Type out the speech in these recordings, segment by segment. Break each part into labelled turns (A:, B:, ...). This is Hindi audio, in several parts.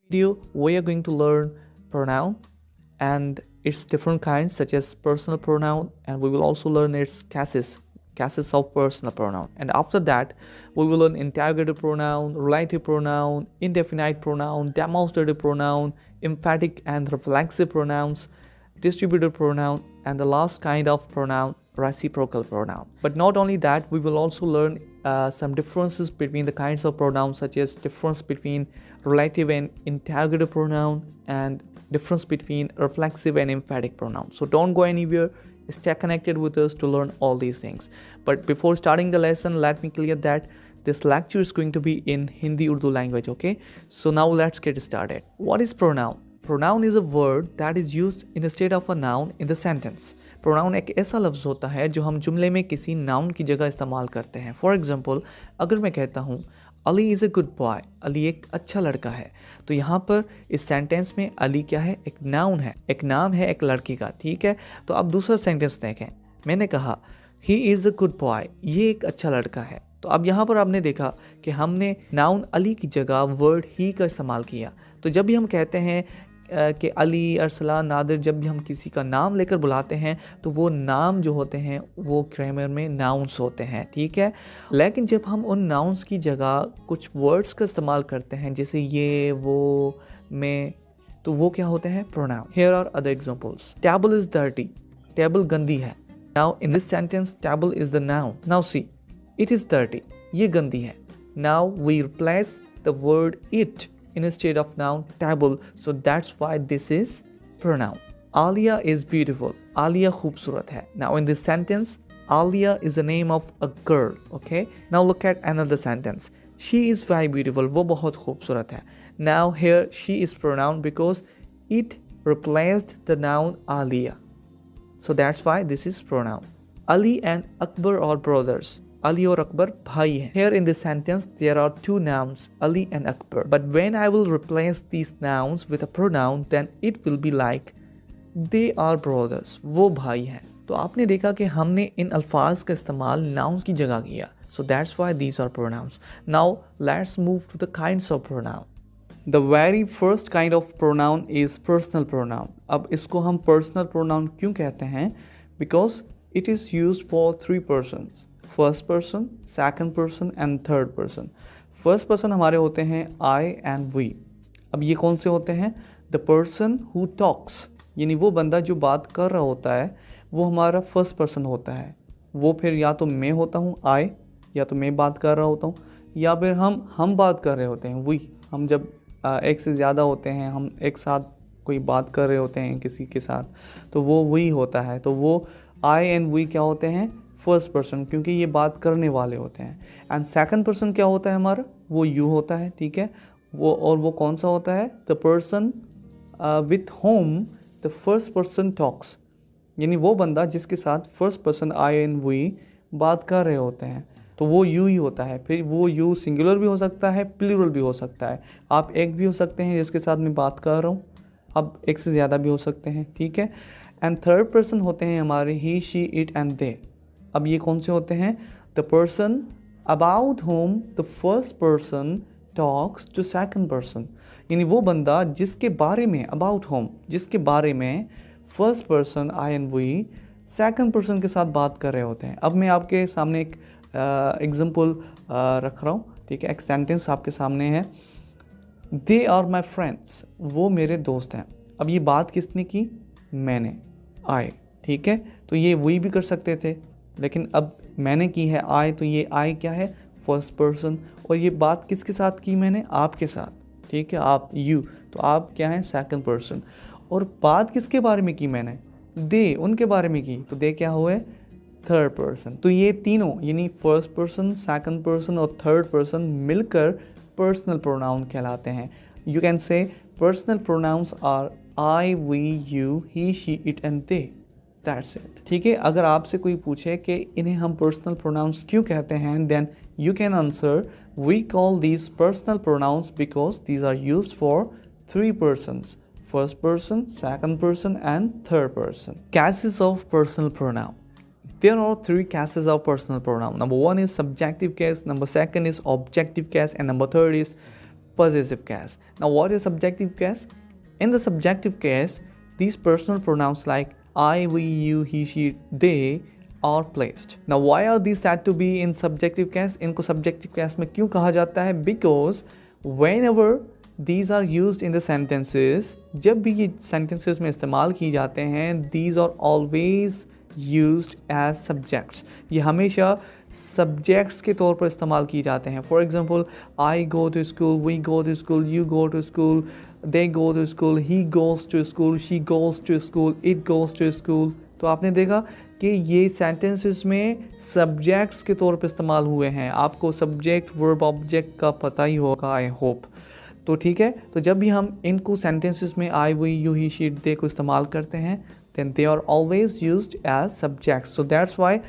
A: video, we are going to learn pronoun and its different kinds such as personal pronoun, and we will also learn its cases of personal pronoun. And after that, we will learn interrogative pronoun, relative pronoun, indefinite pronoun, demonstrative pronoun, emphatic and reflexive pronouns, distributive pronoun, and the last kind of pronoun, reciprocal pronoun. But not only that, we will also learn some differences between the kinds of pronouns, such as difference between relative and interrogative pronoun and difference between reflexive and emphatic pronoun. So don't go anywhere, stay connected with us to learn all these things. But before starting the lesson, let me clear that this lecture is going to be in Hindi Urdu language, okay? So now let's get started. What is pronoun? Pronoun is a word that is used instead of a noun in the sentence. Pronoun एक ऐसा लफ्ज़ होता है जो हम जुमले में किसी नाउन की जगह इस्तेमाल करते हैं. फॉर एग्जाम्पल, अगर मैं कहता हूँ Ali is a good boy, Ali एक अच्छा लड़का है, तो यहाँ पर इस सेंटेंस में अली क्या है? एक नाउन है, एक नाम है एक लड़की का. ठीक है, तो अब दूसरा सेंटेंस देखें. मैंने कहा he is a good boy, ये एक अच्छा लड़का है. तो अब यहाँ पर आपने देखा कि हमने नाउन अली की जगह वर्ड ही का इस्तेमाल किया. तो जब भी हम कहते हैं कि अली, अरसलान, नादिर, जब भी हम किसी का नाम लेकर बुलाते हैं तो वो नाम जो होते हैं वो ग्रामर में नाउन्स होते हैं. ठीक है, लेकिन जब हम उन नाउन्स की जगह कुछ वर्ड्स का इस्तेमाल करते हैं जैसे ये, वो, मैं, तो वो क्या होते हैं? Pronoun. Here are other examples. Table is dirty, table गंदी है. Now in this sentence table is the noun. Now see, it is dirty, ये गंदी है. Now we replace the word it instead of noun table, so that's why this is pronoun. Alia is beautiful, Alia खूबसूरत है. Now in this sentence, Alia is the name of a girl. Okay, now look at another sentence. She is very beautiful, वो बहुत खूबसूरत है. Now here she is pronoun because it replaced the noun Alia, so that's why this is pronoun. Ali and Akbar are brothers, Ali और अकबर भाई हैं. Here in this sentence there are two nouns, Ali and Akbar. But when I will replace these nouns with a pronoun, then it will be like they are brothers. वो भाई हैं. तो आपने देखा कि हमने इन अल्फाज का इस्तेमाल nouns की जगह किया. So that's why these are pronouns. Now let's move to the kinds of pronoun. The very first kind of pronoun is personal pronoun. अब इसको हम personal pronoun क्यों कहते हैं? Because it is used for three persons. First person, second person and third person. First person हमारे होते हैं आई एंड वी. अब ये कौन से होते हैं? द पर्सन हु टॉक्स, यानी वो बंदा जो बात कर रहा होता है वो हमारा फर्स्ट पर्सन होता है. वो फिर या तो मैं होता हूँ आई, या तो मैं बात कर रहा होता हूँ, या फिर हम बात कर रहे होते हैं वी. हम जब एक से ज़्यादा होते हैं, हम एक साथ कोई बात कर रहे होते हैं किसी के साथ, तो वो वी होता है. तो वो आई एंड वी क्या होते हैं? फर्स्ट पर्सन, क्योंकि ये बात करने वाले होते हैं. एंड सेकंड पर्सन क्या होता है हमारा? वो यू होता है. ठीक है, वो कौन सा होता है? The person with whom the first person talks, यानी वो बंदा जिसके साथ first person I and we बात कर रहे होते हैं, तो वो यू ही होता है. फिर वो यू सिंगुलर भी हो सकता है, प्लूरल भी हो सकता है. आप एक भी हो सकते हैं जिसके साथ मैं बात कर रहा हूँ, अब एक से ज़्यादा भी हो सकते हैं. ठीक है, एंड थर्ड पर्सन होते हैं हमारे he, she, it and they. अब ये कौन से होते हैं? The person about whom the first person talks to second person, यानी वो बंदा जिसके बारे में, अबाउट होम, जिसके बारे में first person I and we second person के साथ बात कर रहे होते हैं. अब मैं आपके सामने एक एग्जांपल रख रहा हूँ. ठीक है, एक सेंटेंस आपके सामने है. दे आर माई फ्रेंड्स, वो मेरे दोस्त हैं. अब ये बात किसने की? मैंने, आई. ठीक है, तो ये वही भी कर सकते थे, लेकिन अब मैंने की है आई, तो ये आई क्या है? First person. और ये बात किसके साथ की मैंने? आपके साथ. ठीक है, आप यू, तो आप क्या हैं? Second person. और बात किसके बारे में की मैंने? दे, उनके बारे में की, तो दे क्या हुए? Third person. तो ये तीनों यानी फर्स्ट पर्सन, सेकंड पर्सन और थर्ड पर्सन मिलकर पर्सनल प्रोनाउन कहलाते हैं. You can say personal pronouns are I, we, you, he, she, it and they. That's it. ठीक है, अगर आपसे कोई पूछे कि इन्हें हम पर्सनल प्रोनाउंस क्यों कहते हैं, then you can answer we call these personal pronouns because these are used for three persons, first person, second person and third person. Cases of personal pronoun. There are three cases of personal pronoun. Number one is subjective case, number second is objective case, and number third is possessive case. Now what is subjective case? In the subjective case, these personal pronouns like I, we, you, he, she, they are placed. Now why are these said to be in subjective case? इनको subjective case में क्यों कहा जाता है? Because whenever these are used in the sentences, जब भी ये sentences में इस्तेमाल की जाते हैं, these are always used as subjects. ये हमेशा subjects के तौर पर इस्तेमाल की जाते हैं. For example, I go to school, we go to school, you go to school, they go to school, he goes to school, she goes to school, it goes to school. तो आपने देखा कि ये sentences में subjects के तौर पर इस्तेमाल हुए हैं. आपको subject, verb, object का पता ही होगा, I hope. तो ठीक है, तो जब भी हम इनको sentences में I, we, you, he, she, they को इस्तेमाल करते हैं, then they are always used as subjects. So that's why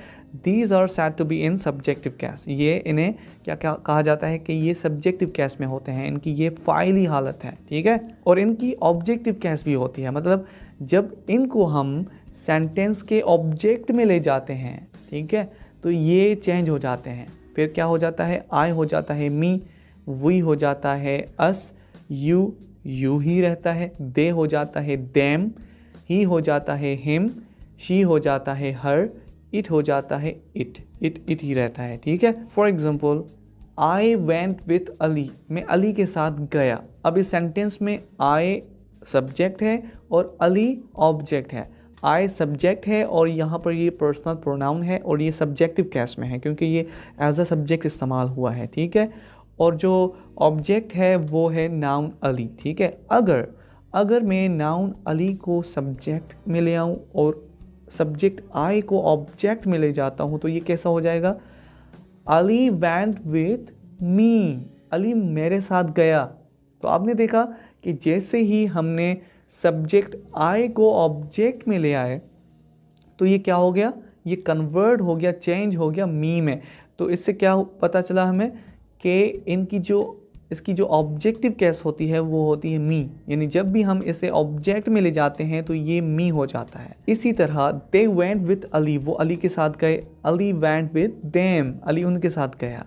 A: these are said to be in subjective case. ये इन्हें क्या कहा जाता है कि ये subjective case में होते हैं, इनकी ये फ़ाइली हालत है, ठीक है. और इनकी objective case भी होती है, मतलब जब इनको हम sentence के object में ले जाते हैं, ठीक है, तो ये change हो जाते हैं. फिर क्या हो जाता है? I हो जाता है me, we हो जाता है us, you ही रहता है, they हो जाता है them, he हो जाता है him, she हो जाता है her, it हो जाता है it ही रहता है, ठीक है. For example, I went with Ali, मैं अली के साथ गया. अब इस सेंटेंस में I सब्जेक्ट है और अली ऑब्जेक्ट है. I सब्जेक्ट है और यहाँ पर ये पर्सनल प्रोनाउन है और ये सब्जेक्टिव केस में है क्योंकि ये एज अ सब्जेक्ट इस्तेमाल हुआ है, ठीक है. और जो ऑब्जेक्ट है वो है नाउन अली, ठीक है. अगर मैं नाउन अली को सब्जेक्ट में ले आऊँ और सब्जेक्ट आई को ऑब्जेक्ट में ले जाता हूँ तो ये कैसा हो जाएगा? Ali went with me, Ali मेरे साथ गया. तो आपने देखा कि जैसे ही हमने सब्जेक्ट आई को ऑब्जेक्ट में ले आए तो ये क्या हो गया? ये कन्वर्ट हो गया, चेंज हो गया मी में. तो इससे क्या पता चला हमें कि इसकी जो ऑब्जेक्टिव केस होती है वो होती है मी, यानी जब भी हम इसे ऑब्जेक्ट में ले जाते हैं तो ये मी हो जाता है. इसी तरह दे वेंट विथ अली, वो अली के साथ गए. Ali went with them, Ali उनके साथ गया.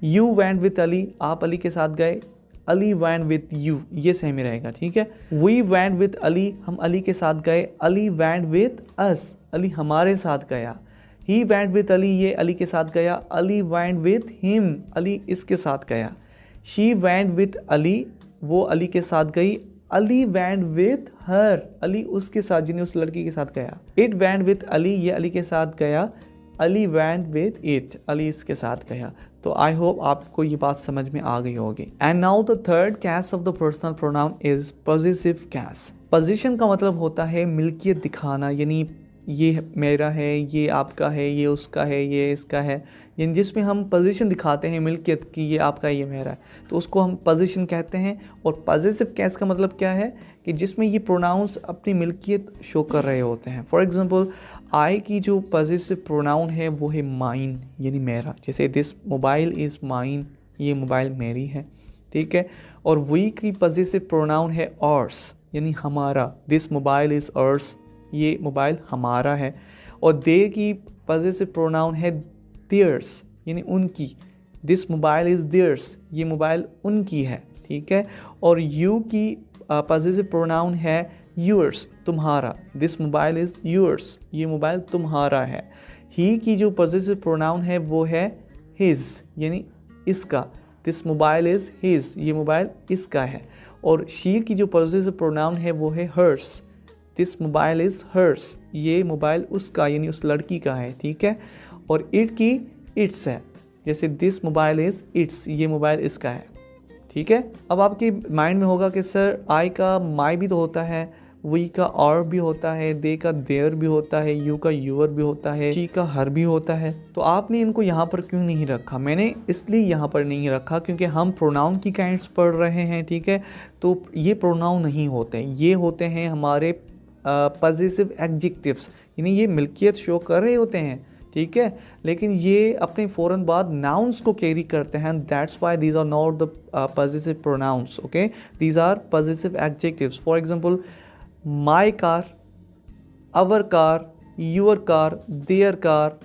A: यू वेंट विथ अली, आप अली के साथ गए. अली वेंट विथ यू, ये सही रहेगा, ठीक है. वी वेंट विथ अली, हम अली के साथ गए. Ali went with us, Ali हमारे साथ गया. ही वेंट विथ अली, ये अली के साथ गया. Ali went with him, Ali इसके साथ गया. शी वेंट विथ अली, वो अली के साथ गई. Ali went with her, Ali उसके साथ, जिन्हें उस लड़की के साथ गया. इट वेंट विथ अली, ये अली के साथ गया. Ali went with it, Ali इसके साथ गया. तो आई होप आपको ये बात समझ में आ गई होगी. And now the third case of the personal pronoun is positive case. Position का मतलब होता है मिल्कियत दिखाना, यानी ये मेरा है, ये आपका है, ये उसका है, ये इसका है, यानी जिसमें हम पोजीशन दिखाते हैं मिल्कियत की, ये आपका है, ये मेरा है, तो उसको हम पोजीशन कहते हैं. और पॉजिटिव केस का मतलब क्या है कि जिसमें ये प्रोनाउंस अपनी मिल्कियत शो कर रहे होते हैं. फॉर एग्जांपल, आई की जो पॉजिटिव प्रोनाउन है वो है माइन, यानी मेरा. जैसे दिस मोबाइल इज़ माइन, ये मोबाइल मेरी है, ठीक है. और वी की पॉजिटिव प्रोनाउन है ऑर्स, यानी हमारा. दिस मोबाइल इज़ ऑर्स, ये मोबाइल हमारा है. और दे की पॉजिटिव प्रोनाउन है देयर्स, यानी उनकी. दिस मोबाइल इज़ देयर्स, ये मोबाइल उनकी है, ठीक है. और यू की पॉजिटिव प्रोनाउन है योर्स, तुम्हारा. दिस मोबाइल इज़ योर्स, ये मोबाइल तुम्हारा है. ही की जो पॉजिटिव प्रोनाउन है वो है हिज, यानी इसका. दिस मोबाइल इज़ हिज, ये मोबाइल इसका है. और शी की जो पॉजिटिव प्रोनाउन है वो है hers. This mobile is hers, ये मोबाइल उसका, यानी उस लड़की का है, ठीक है. और इट की इट्स है, जैसे दिस मोबाइल इज़ इट्स, ये मोबाइल इसका है, ठीक है. अब आपके माइंड में होगा कि सर आई का माई भी तो होता है, वी का और भी होता है, दे का देयर भी होता है, यू का यूअर भी होता है, शी का हर भी होता है, तो आपने इनको यहाँ पर क्यों नहीं रखा? मैंने इसलिए यहाँ पर नहीं रखा क्योंकि हम प्रोनाउन की काइंड्स पढ़ रहे हैं, ठीक है. तो ये प्रोनाउन नहीं होते, ये होते हैं हमारे पॉजिटिव एडजेक्टिव्स, यानी ये मिल्कियत शो कर रहे होते हैं, ठीक है. लेकिन ये अपने फ़ौरन बाद नाउन्स को कैरी करते हैं. That's why these are not the positive pronouns, okay. These are positive adjectives. For example, my car, our car, your car, their car,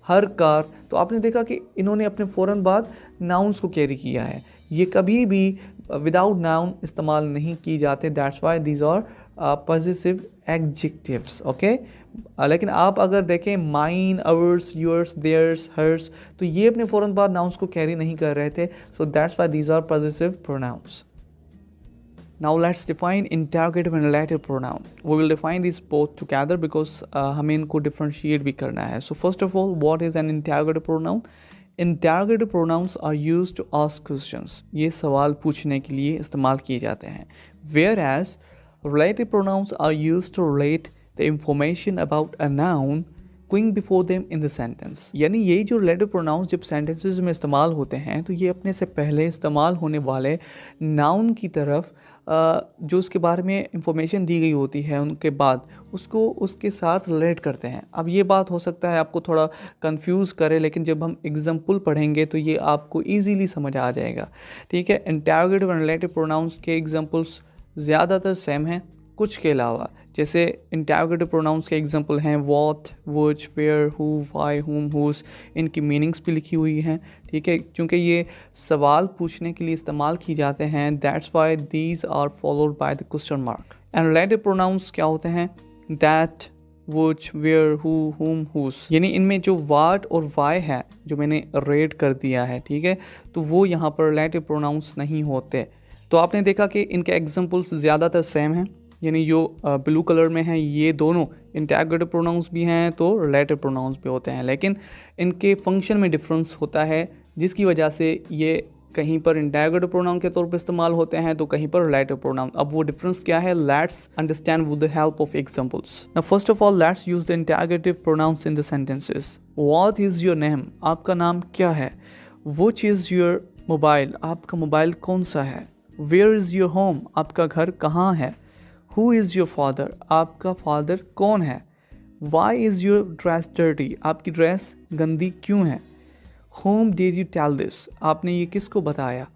A: her car. तो आपने देखा कि इन्होंने अपने फ़ौरन बाद नाउन्स को कैरी किया है. ये कभी भी विदाउट नाउन इस्तेमाल नहीं की जाते, that's why these are positive adjectives, okay. लेकिन आप अगर देखें mine, ours, yours, theirs, hers, तो ये अपने फ़ौरन बाद नाउन्स को कैरी नहीं कर रहे थे, so that's why these are positive pronouns. Now let's define interrogative and relative pronoun. We will define these both together because हमें इनको differentiate भी करना है. So first of all, what is an interrogative pronoun? Interrogative pronouns are used to ask questions. ये सवाल पूछने के लिए इस्तेमाल किए जाते हैं. Whereas relative pronouns are used to relate the information about a noun going before them in the sentence. यानी ये जो relative pronouns जब sentences में इस्तेमाल होते हैं तो ये अपने से पहले इस्तेमाल होने वाले noun की तरफ जो उसके बारे में इंफॉर्मेशन दी गई होती है उनके बाद उसको उसके साथ रिलेट करते हैं। अब ये बात हो सकता है आपको थोड़ा कंफ्यूज करे, लेकिन जब हम एग्जाम्पल पढ़ेंगे तो ये आपको इजीली समझ आ जाएगा, ठीक है। इंटरोगेटिव एंड रिलेटिव प्रोनाउंस के एग्जांपल्स ज़्यादातर सेम हैं कुछ के अलावा, जैसे इंटरोगेटिव प्रोनाउंस के एग्जांपल हैं what, which, where, who, why, whom, whose. इनकी मीनिंग्स भी लिखी हुई हैं, ठीक है, क्योंकि ये सवाल पूछने के लिए इस्तेमाल की जाते हैं, that's why these are followed by the question mark. And relative pronouns क्या होते हैं? That, which, where, who, whom, whose. यानी इनमें जो व्हाट और वाई है जो मैंने रेड कर दिया है, ठीक है, तो वो यहाँ पर रिलेटिव प्रोनाउंस नहीं होते। तो आपने देखा कि इनके एग्जाम्पल्स ज़्यादातर सेम हैं, यानी जो ब्लू कलर में हैं ये दोनों इंटरोगेटिव प्रोनाउंस भी हैं तो रिलेटिव प्रोनाउंस भी होते हैं, लेकिन इनके फंक्शन में डिफरेंस होता है जिसकी वजह से ये कहीं पर इंटरोगेटिव प्रोनाउन के तौर पर इस्तेमाल होते हैं तो कहीं पर रिलेटिव प्रोनाउन। अब वो डिफरेंस क्या है, let's understand with the help of examples. Now first of all let's use the interrogative pronouns in the sentences. What is your name? आपका नाम क्या है। Which is your mobile? आपका मोबाइल कौन सा है। Where is your home? आपका घर कहाँ है। Who is your father? आपका फादर कौन है। Why is your dress dirty? आपकी ड्रेस गंदी क्यों है। Whom did you tell this? आपने ये किसको बताया।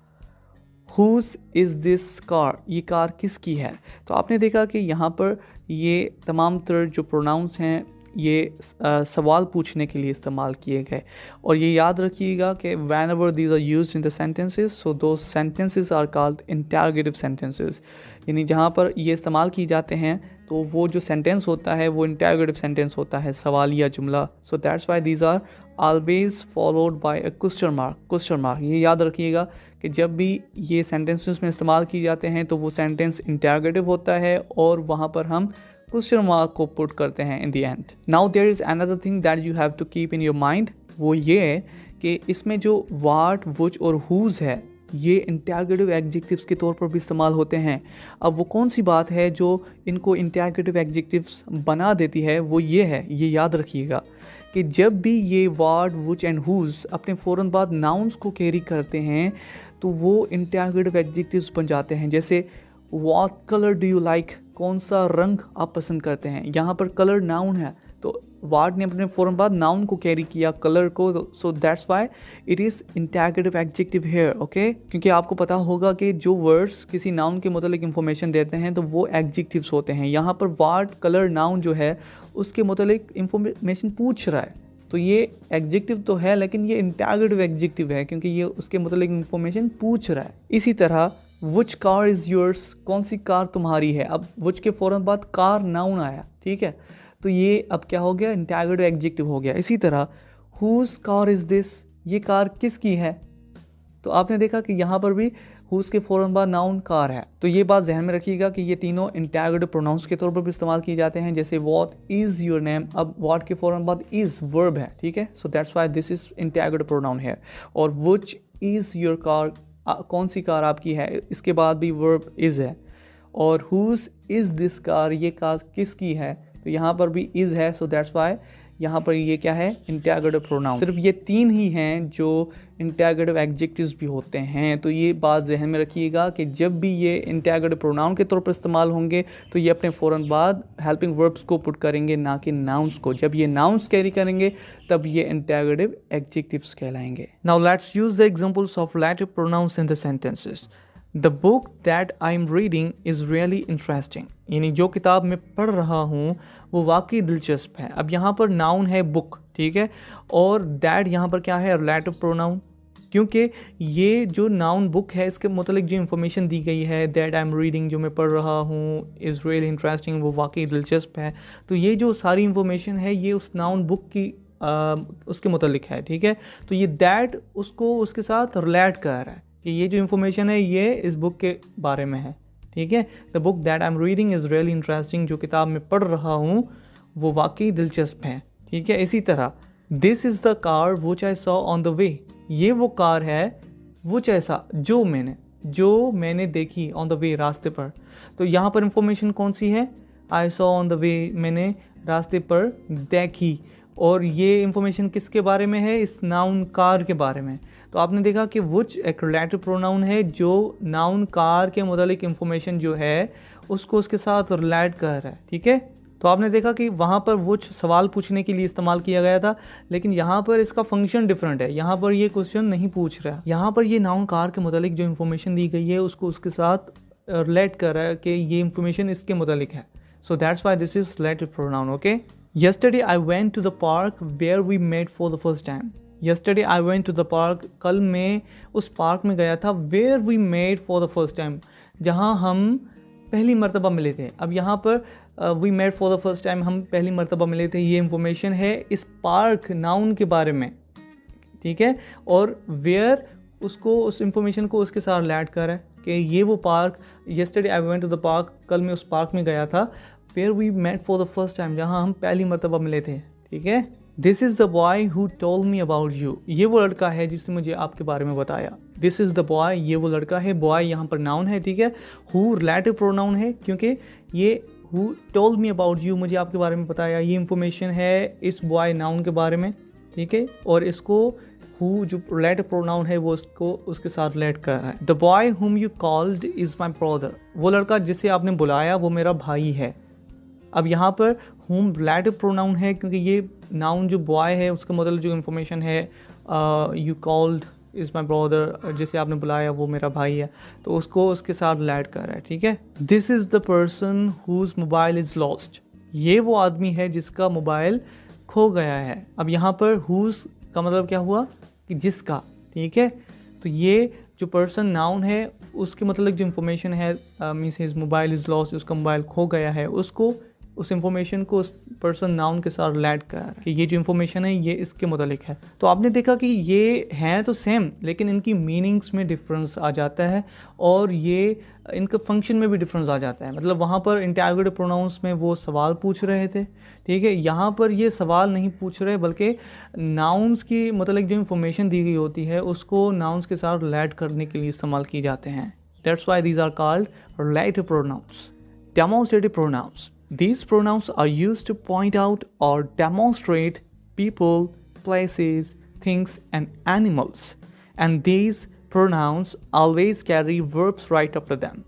A: Whose is this car? ये कार किसकी है। तो आपने देखा कि यहाँ पर ये तमाम तर जो प्रोनाउंस हैं ये सवाल पूछने के लिए इस्तेमाल किए गए, और ये याद रखिएगा कि whenever these are used in the sentences, so those sentences are called interrogative sentences। यानी जहाँ पर ये इस्तेमाल की जाते हैं तो वो जो सेंटेंस होता है वो इंटरोगेटिव सेंटेंस होता है, सवालिया जुमला। So that's why these are always followed by a question mark. Question mark ये याद रखिएगा कि जब भी ये सेंटेंसेस में इस्तेमाल किए जाते हैं तो वो सेंटेंस इंटरोगेटिव होता है और वहाँ पर हम क्वेश्चन मार्क को पुट करते हैं in the end. Now there is another thing that you have to keep in your mind, वो ये है कि इसमें जो व्हाट, व्हिच और हुज है ये इंटरोगेटिव एडजेक्टिव्स के तौर पर भी इस्तेमाल होते हैं। अब वो कौन सी बात है जो इनको इंटरोगेटिव एडजेक्टिव्स बना देती है, वो ये है, ये याद रखिएगा कि जब भी ये व्हाट, व्हिच एंड हुज अपने फ़ौरन बाद नाउन्स को कैरी करते हैं तो वो इंटरोगेटिव एडजेक्टिव्स बन जाते हैं। जैसे what colour do you like? कौन सा रंग आप पसंद करते हैं। यहाँ पर कलर नाउन है तो व्हाट ने अपने फ़ौरन बाद नाउन को कैरी किया, कलर को, सो that's why it is interrogative adjective here, okay. क्योंकि आपको पता होगा कि जो वर्ड्स किसी नाउन के मतलब इंफॉर्मेशन देते हैं तो वो एडजेक्टिव्स होते हैं। यहाँ पर व्हाट कलर नाउन जो है उसके मतलब इंफॉर्मेशन पूछ रहा है, तो ये एडजेक्टिव तो है लेकिन ये इंटरोगेटिव एडजेक्टिव है क्योंकि ये उसके मतलब इंफॉर्मेशन पूछ रहा है। इसी तरह विच कार इज़ योर्स? कौन सी कार तुम्हारी है। अब विच के फ़ौरन बाद कार नाउन आया, ठीक है, तो ये अब क्या हो गया, इंटरोगेटिव एडजेक्टिव हो गया। इसी तरह हुज कार इज़ दिस? ये कार किसकी है। तो आपने देखा कि यहाँ पर भी हुज के फ़ौरन बाद नाउन कार है। तो ये बात जहन में रखिएगा कि ये तीनों इंटरोगेटिव प्रोनाउंस के तौर पर भी इस्तेमाल किए जाते हैं। जैसे व्हाट इज़ योर नेम, अब व्हाट के फ़ौरन बाद इज़ वर्ब है, ठीक है, so that's why this is interrogative pronoun है। और विच इज़ योर कार, कौन सी कार आपकी है, इसके बाद भी वर्ब इज़ है। और हुज इज़ दिस कार, ये कार किसकी है, तो यहाँ पर भी इज़ है, सो दैट्स वाई यहाँ पर ये क्या है, इंटरोगेटिव प्रोनाउन। सिर्फ ये तीन ही हैं जो इंटरोगेटिव एडजेक्टिव्स भी होते हैं। तो ये बात जहन में रखिएगा कि जब भी ये इंटरोगेटिव प्रोनाउन के तौर पर इस्तेमाल होंगे तो ये अपने फ़ौरन बाद हेल्पिंग वर्ब्स को पुट करेंगे, ना कि नाउन्स को। जब ये नाउन्स कैरी करेंगे तब ये इंटरोगेटिव एडजेक्टिव्स कहलाएंगे। Now let's use the examples of relative pronouns in the sentences. The book that I am reading is really interesting. यानी जो किताब मैं पढ़ रहा हूँ वो वाकई दिलचस्प है। अब यहाँ पर नाउन है बुक, ठीक है, और दैट यहाँ पर क्या है, रिलेटिव प्रोनाउन, क्योंकि ये जो नाउन बुक है इसके मतलब जो इन्फॉर्मेशन दी गई है, दैट आई एम रीडिंग, जो मैं पढ़ रहा हूँ, इज़ रियली इंटरेस्टिंग, वो वाकई दिलचस्प है। तो ये जो सारी इन्फॉर्मेशन है ये उस नाउन बुक की उसके मतलब है, ठीक है। तो ये दैट उसको उसके साथ रिलेट कर रहा है कि ये जो इन्फॉर्मेशन है ये इस बुक के बारे में है, ठीक है। The book that I am reading is really interesting, जो किताब मैं पढ़ रहा हूँ वो वाकई दिलचस्प है, ठीक है। इसी तरह this is the car which I saw on the way, ये वो कार है विच ऐसा जो मैंने देखी ऑन द वे, रास्ते पर। तो यहाँ पर इंफॉर्मेशन कौन सी है, I saw on the way, मैंने रास्ते पर देखी, और ये इंफॉर्मेशन किसके बारे में है, इस नाउन कार के बारे में। तो आपने देखा कि विच एक रिलेटिव प्रोनाउन है जो नाउन कार के मुतालिक इंफॉर्मेशन जो है उसको उसके साथ रिलेट कर रहा है, ठीक है। तो आपने देखा कि वहाँ पर विच सवाल पूछने के लिए इस्तेमाल किया गया था, लेकिन यहाँ पर इसका फंक्शन डिफरेंट है। यहाँ पर ये क्वेश्चन नहीं पूछ रहा है, यहाँ पर ये नाउन कार के मुतालिक जो इन्फॉर्मेशन दी गई है उसको उसके साथ रिलेट कर रहा है कि ये इन्फॉर्मेशन इसके मुतालिक है। So that's why this is relative pronoun, okay. Yesterday I went to the park where we met for the first time. Yesterday I went to the park, कल मैं उस पार्क में गया था, where we met for the first time, जहाँ हम पहली मर्तबा मिले थे। अब यहाँ पर we met for the first time, हम पहली मर्तबा मिले थे, ये इंफॉर्मेशन है इस पार्क नाउन के बारे में, ठीक है। और where उसको उस इंफॉर्मेशन को उसके साथ रिलेट कर रहा है कि ये वो park, yesterday I went to the park, कल मैं उस पार्क में गया था, where we met for the first time, जहाँ हम पहली मर्तबा मिले थे, ठीक है। This is the boy who told me about you, ये वो लड़का है जिसने मुझे आपके बारे में बताया। This is the boy, ये वो लड़का है, boy यहाँ पर नाउन है, ठीक है। Who रिलेटिव प्रोनाउन है क्योंकि ये who told me about you, मुझे आपके बारे में बताया, ये इंफॉर्मेशन है इस boy नाउन के बारे में, ठीक है। और इसको who जो रिलेटिव प्रोनाउन है वो उसको उसके साथ रिलेट कर रहा है। The boy whom you called is my brother, वो लड़का जिसे आपने बुलाया वो मेरा भाई है। अब यहाँ पर whom रिलेटिव प्रोनाउन है क्योंकि ये नाउन जो बॉय है उसका मतलब जो इन्फॉर्मेशन है you called is my brother, जिसे आपने बुलाया वो मेरा भाई है, तो उसको उसके साथ रिलेट कर रहा है, ठीक है। This is the person whose mobile is lost, ये वो आदमी है जिसका मोबाइल खो गया है। अब यहाँ पर हुज का मतलब क्या हुआ कि जिसका, ठीक है। तो ये जो पर्सन नाउन है उसके मतलब जो इन्फॉर्मेशन है means his mobile is lost, उसका मोबाइल खो गया है, उसको उस इंफॉर्मेशन को उस पर्सन नाउन के साथ रिलेट कर रहा है कि ये जो इन्फॉर्मेशन है ये इसके मुतालिक है। तो आपने देखा कि ये हैं तो सेम लेकिन इनकी मीनिंग्स में डिफरेंस आ जाता है और ये इनका फंक्शन में भी डिफरेंस आ जाता है। मतलब वहाँ पर इंटरोगेटिव प्रोनाउंस में वो सवाल पूछ रहे थे, ठीक है, यहाँ पर ये सवाल नहीं पूछ रहे बल्कि नाउन्स की मतलब जो इन्फॉर्मेशन दी गई होती है उसको नाउन्स के साथ रिलेट करने के लिए इस्तेमाल किए जाते हैं। That's why these are called relative pronouns. Demonstrative pronouns, these pronouns are used to point out or demonstrate people, places, things and animals, and these pronouns always carry verbs right after them।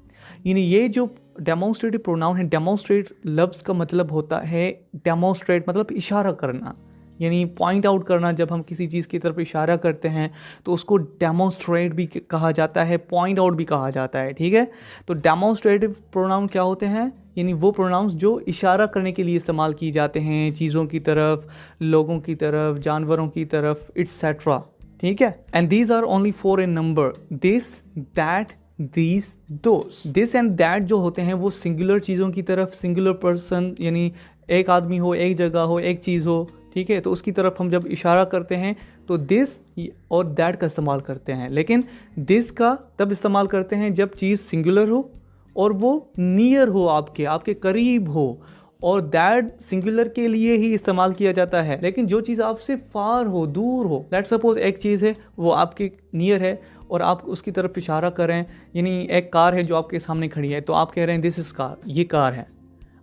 A: यानी ये जो डेमोन्स्ट्रेटिव प्रोनाउन है, डेमोन्स्ट्रेट लफ्ज़ का मतलब होता है डेमोन्स्ट्रेट मतलब इशारा करना, यानी पॉइंट आउट करना। जब हम किसी चीज़ की तरफ इशारा करते हैं तो उसको डेमोन्स्ट्रेट भी कहा जाता है, पॉइंट आउट भी कहा जाता है, ठीक है। तो डेमोन्स्ट्रेटिव प्रोनाउन क्या होते हैं, यानी वो प्रोनाउंस जो इशारा करने के लिए इस्तेमाल किए जाते हैं चीज़ों की तरफ, लोगों की तरफ, जानवरों की तरफ, एटसेट्रा, ठीक है। And these are only 4 in number, this, that, these, those. This and that जो होते हैं वो सिंगुलर चीज़ों की तरफ, सिंगुलर पर्सन यानी एक आदमी हो, एक जगह हो, एक चीज़ हो, ठीक है, तो उसकी तरफ हम जब इशारा करते हैं तो दिस और दैट का इस्तेमाल करते हैं। लेकिन दिस का तब इस्तेमाल करते हैं जब चीज़ सिंगुलर हो और वो नियर हो, आपके करीब हो, और दैट सिंगुलर के लिए ही इस्तेमाल किया जाता है। लेकिन जो चीज़ आपसे फार हो, दूर हो, लेट्स सपोज एक चीज़ है वो आपके नियर है और आप उसकी तरफ इशारा करें, यानी एक कार है जो आपके सामने खड़ी है तो आप कह रहे हैं दिस इज़ कार, ये कार है।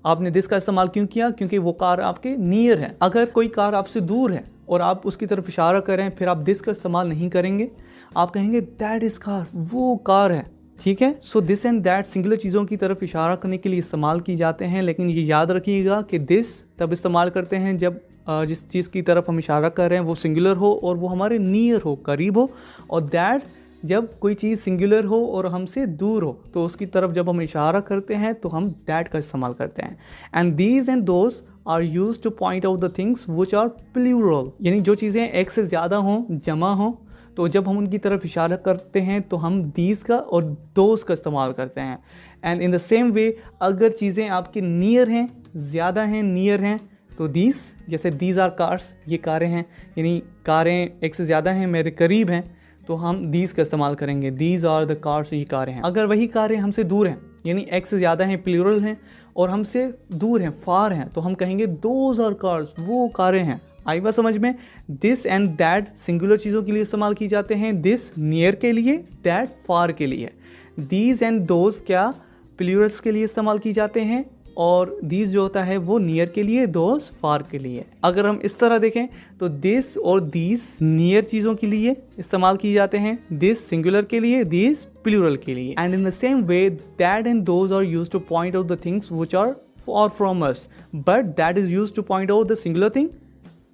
A: आपने दिस का इस्तेमाल क्यों किया, क्योंकि वो कार आपके नियर है। अगर कोई कार आपसे दूर है और आप उसकी तरफ इशारा करें फिर आप दिस का इस्तेमाल नहीं करेंगे, आप कहेंगे दैट इज़ कार, वो कार है, ठीक है। So this and that singular चीज़ों की तरफ इशारा करने के लिए इस्तेमाल की जाते हैं। लेकिन ये याद रखिएगा कि दिस तब इस्तेमाल करते हैं जब जिस चीज़ की तरफ हम इशारा कर रहे हैं वो सिंगुलर हो और वो हमारे नियर हो, करीब हो, और दैट जब कोई चीज़ सिंगुलर हो और हमसे दूर हो तो उसकी तरफ जब हम इशारा करते हैं तो हम दैट का इस्तेमाल करते हैं। And these and those are use to point out the things which are plural, यानी जो चीज़ें एक से ज़्यादा हों, जमा हों, तो जब हम उनकी तरफ इशारा करते हैं तो हम दीज का और दोज का इस्तेमाल करते हैं। एंड इन द सेम वे अगर चीज़ें आपकी नियर हैं, ज़्यादा हैं, नियर हैं, तो दीज, जैसे दीज आर कार्स, ये कारें हैं, यानी कारें एक से ज़्यादा हैं, मेरे करीब हैं, तो हम दीज का इस्तेमाल करेंगे, दीज आर द कार्स, ये कारें हैं। अगर वही कारें हमसे दूर हैं, यानी एक से ज़्यादा हैं, प्लूरल हैं, और हमसे दूर हैं, फार हैं, तो हम कहेंगे दोज आर कार्स, वो कारें हैं। आई बात समझ में? दिस एंड दैट सिंगुलर चीज़ों के लिए इस्तेमाल की जाते हैं, दिस नियर के लिए, दैट फार के लिए। दीज एंड दोज क्या प्लूरल्स के लिए इस्तेमाल की जाते हैं, और दीज जो होता है वो नियर के लिए, दोज फार के लिए। अगर हम इस तरह देखें तो दिस और दीज नियर चीज़ों के लिए इस्तेमाल किए जाते हैं, दिस सिंगुलर के लिए, दीज प्लूरल के लिए। And in the same way that and those are used to point out the things which are far from us, but that is used to point out the singular thing,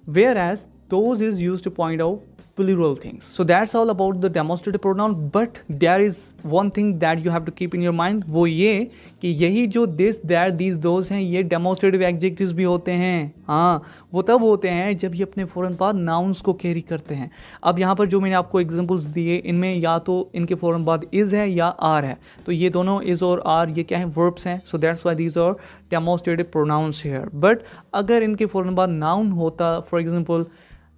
A: whereas those is used to point out plural things. So that's all about the demonstrative pronoun, but there is one thing that you have to keep in your mind, वो ये कि यही जो this, that, these, those हैं, ये demonstrative adjectives भी होते हैं। हाँ, वो तब होते हैं जब ये अपने फ़ौरन बाद nouns को कैरी करते हैं। अब यहाँ पर जो मैंने आपको एग्जांपल्स दिए, इनमें या तो इनके फ़ौरन बाद is है या are है, तो ये दोनों is और are ये क्या है, verbs हैं। So that's why these are demonstrative pronouns here. But अगर इनके फ़ौरन बाद noun होता, for example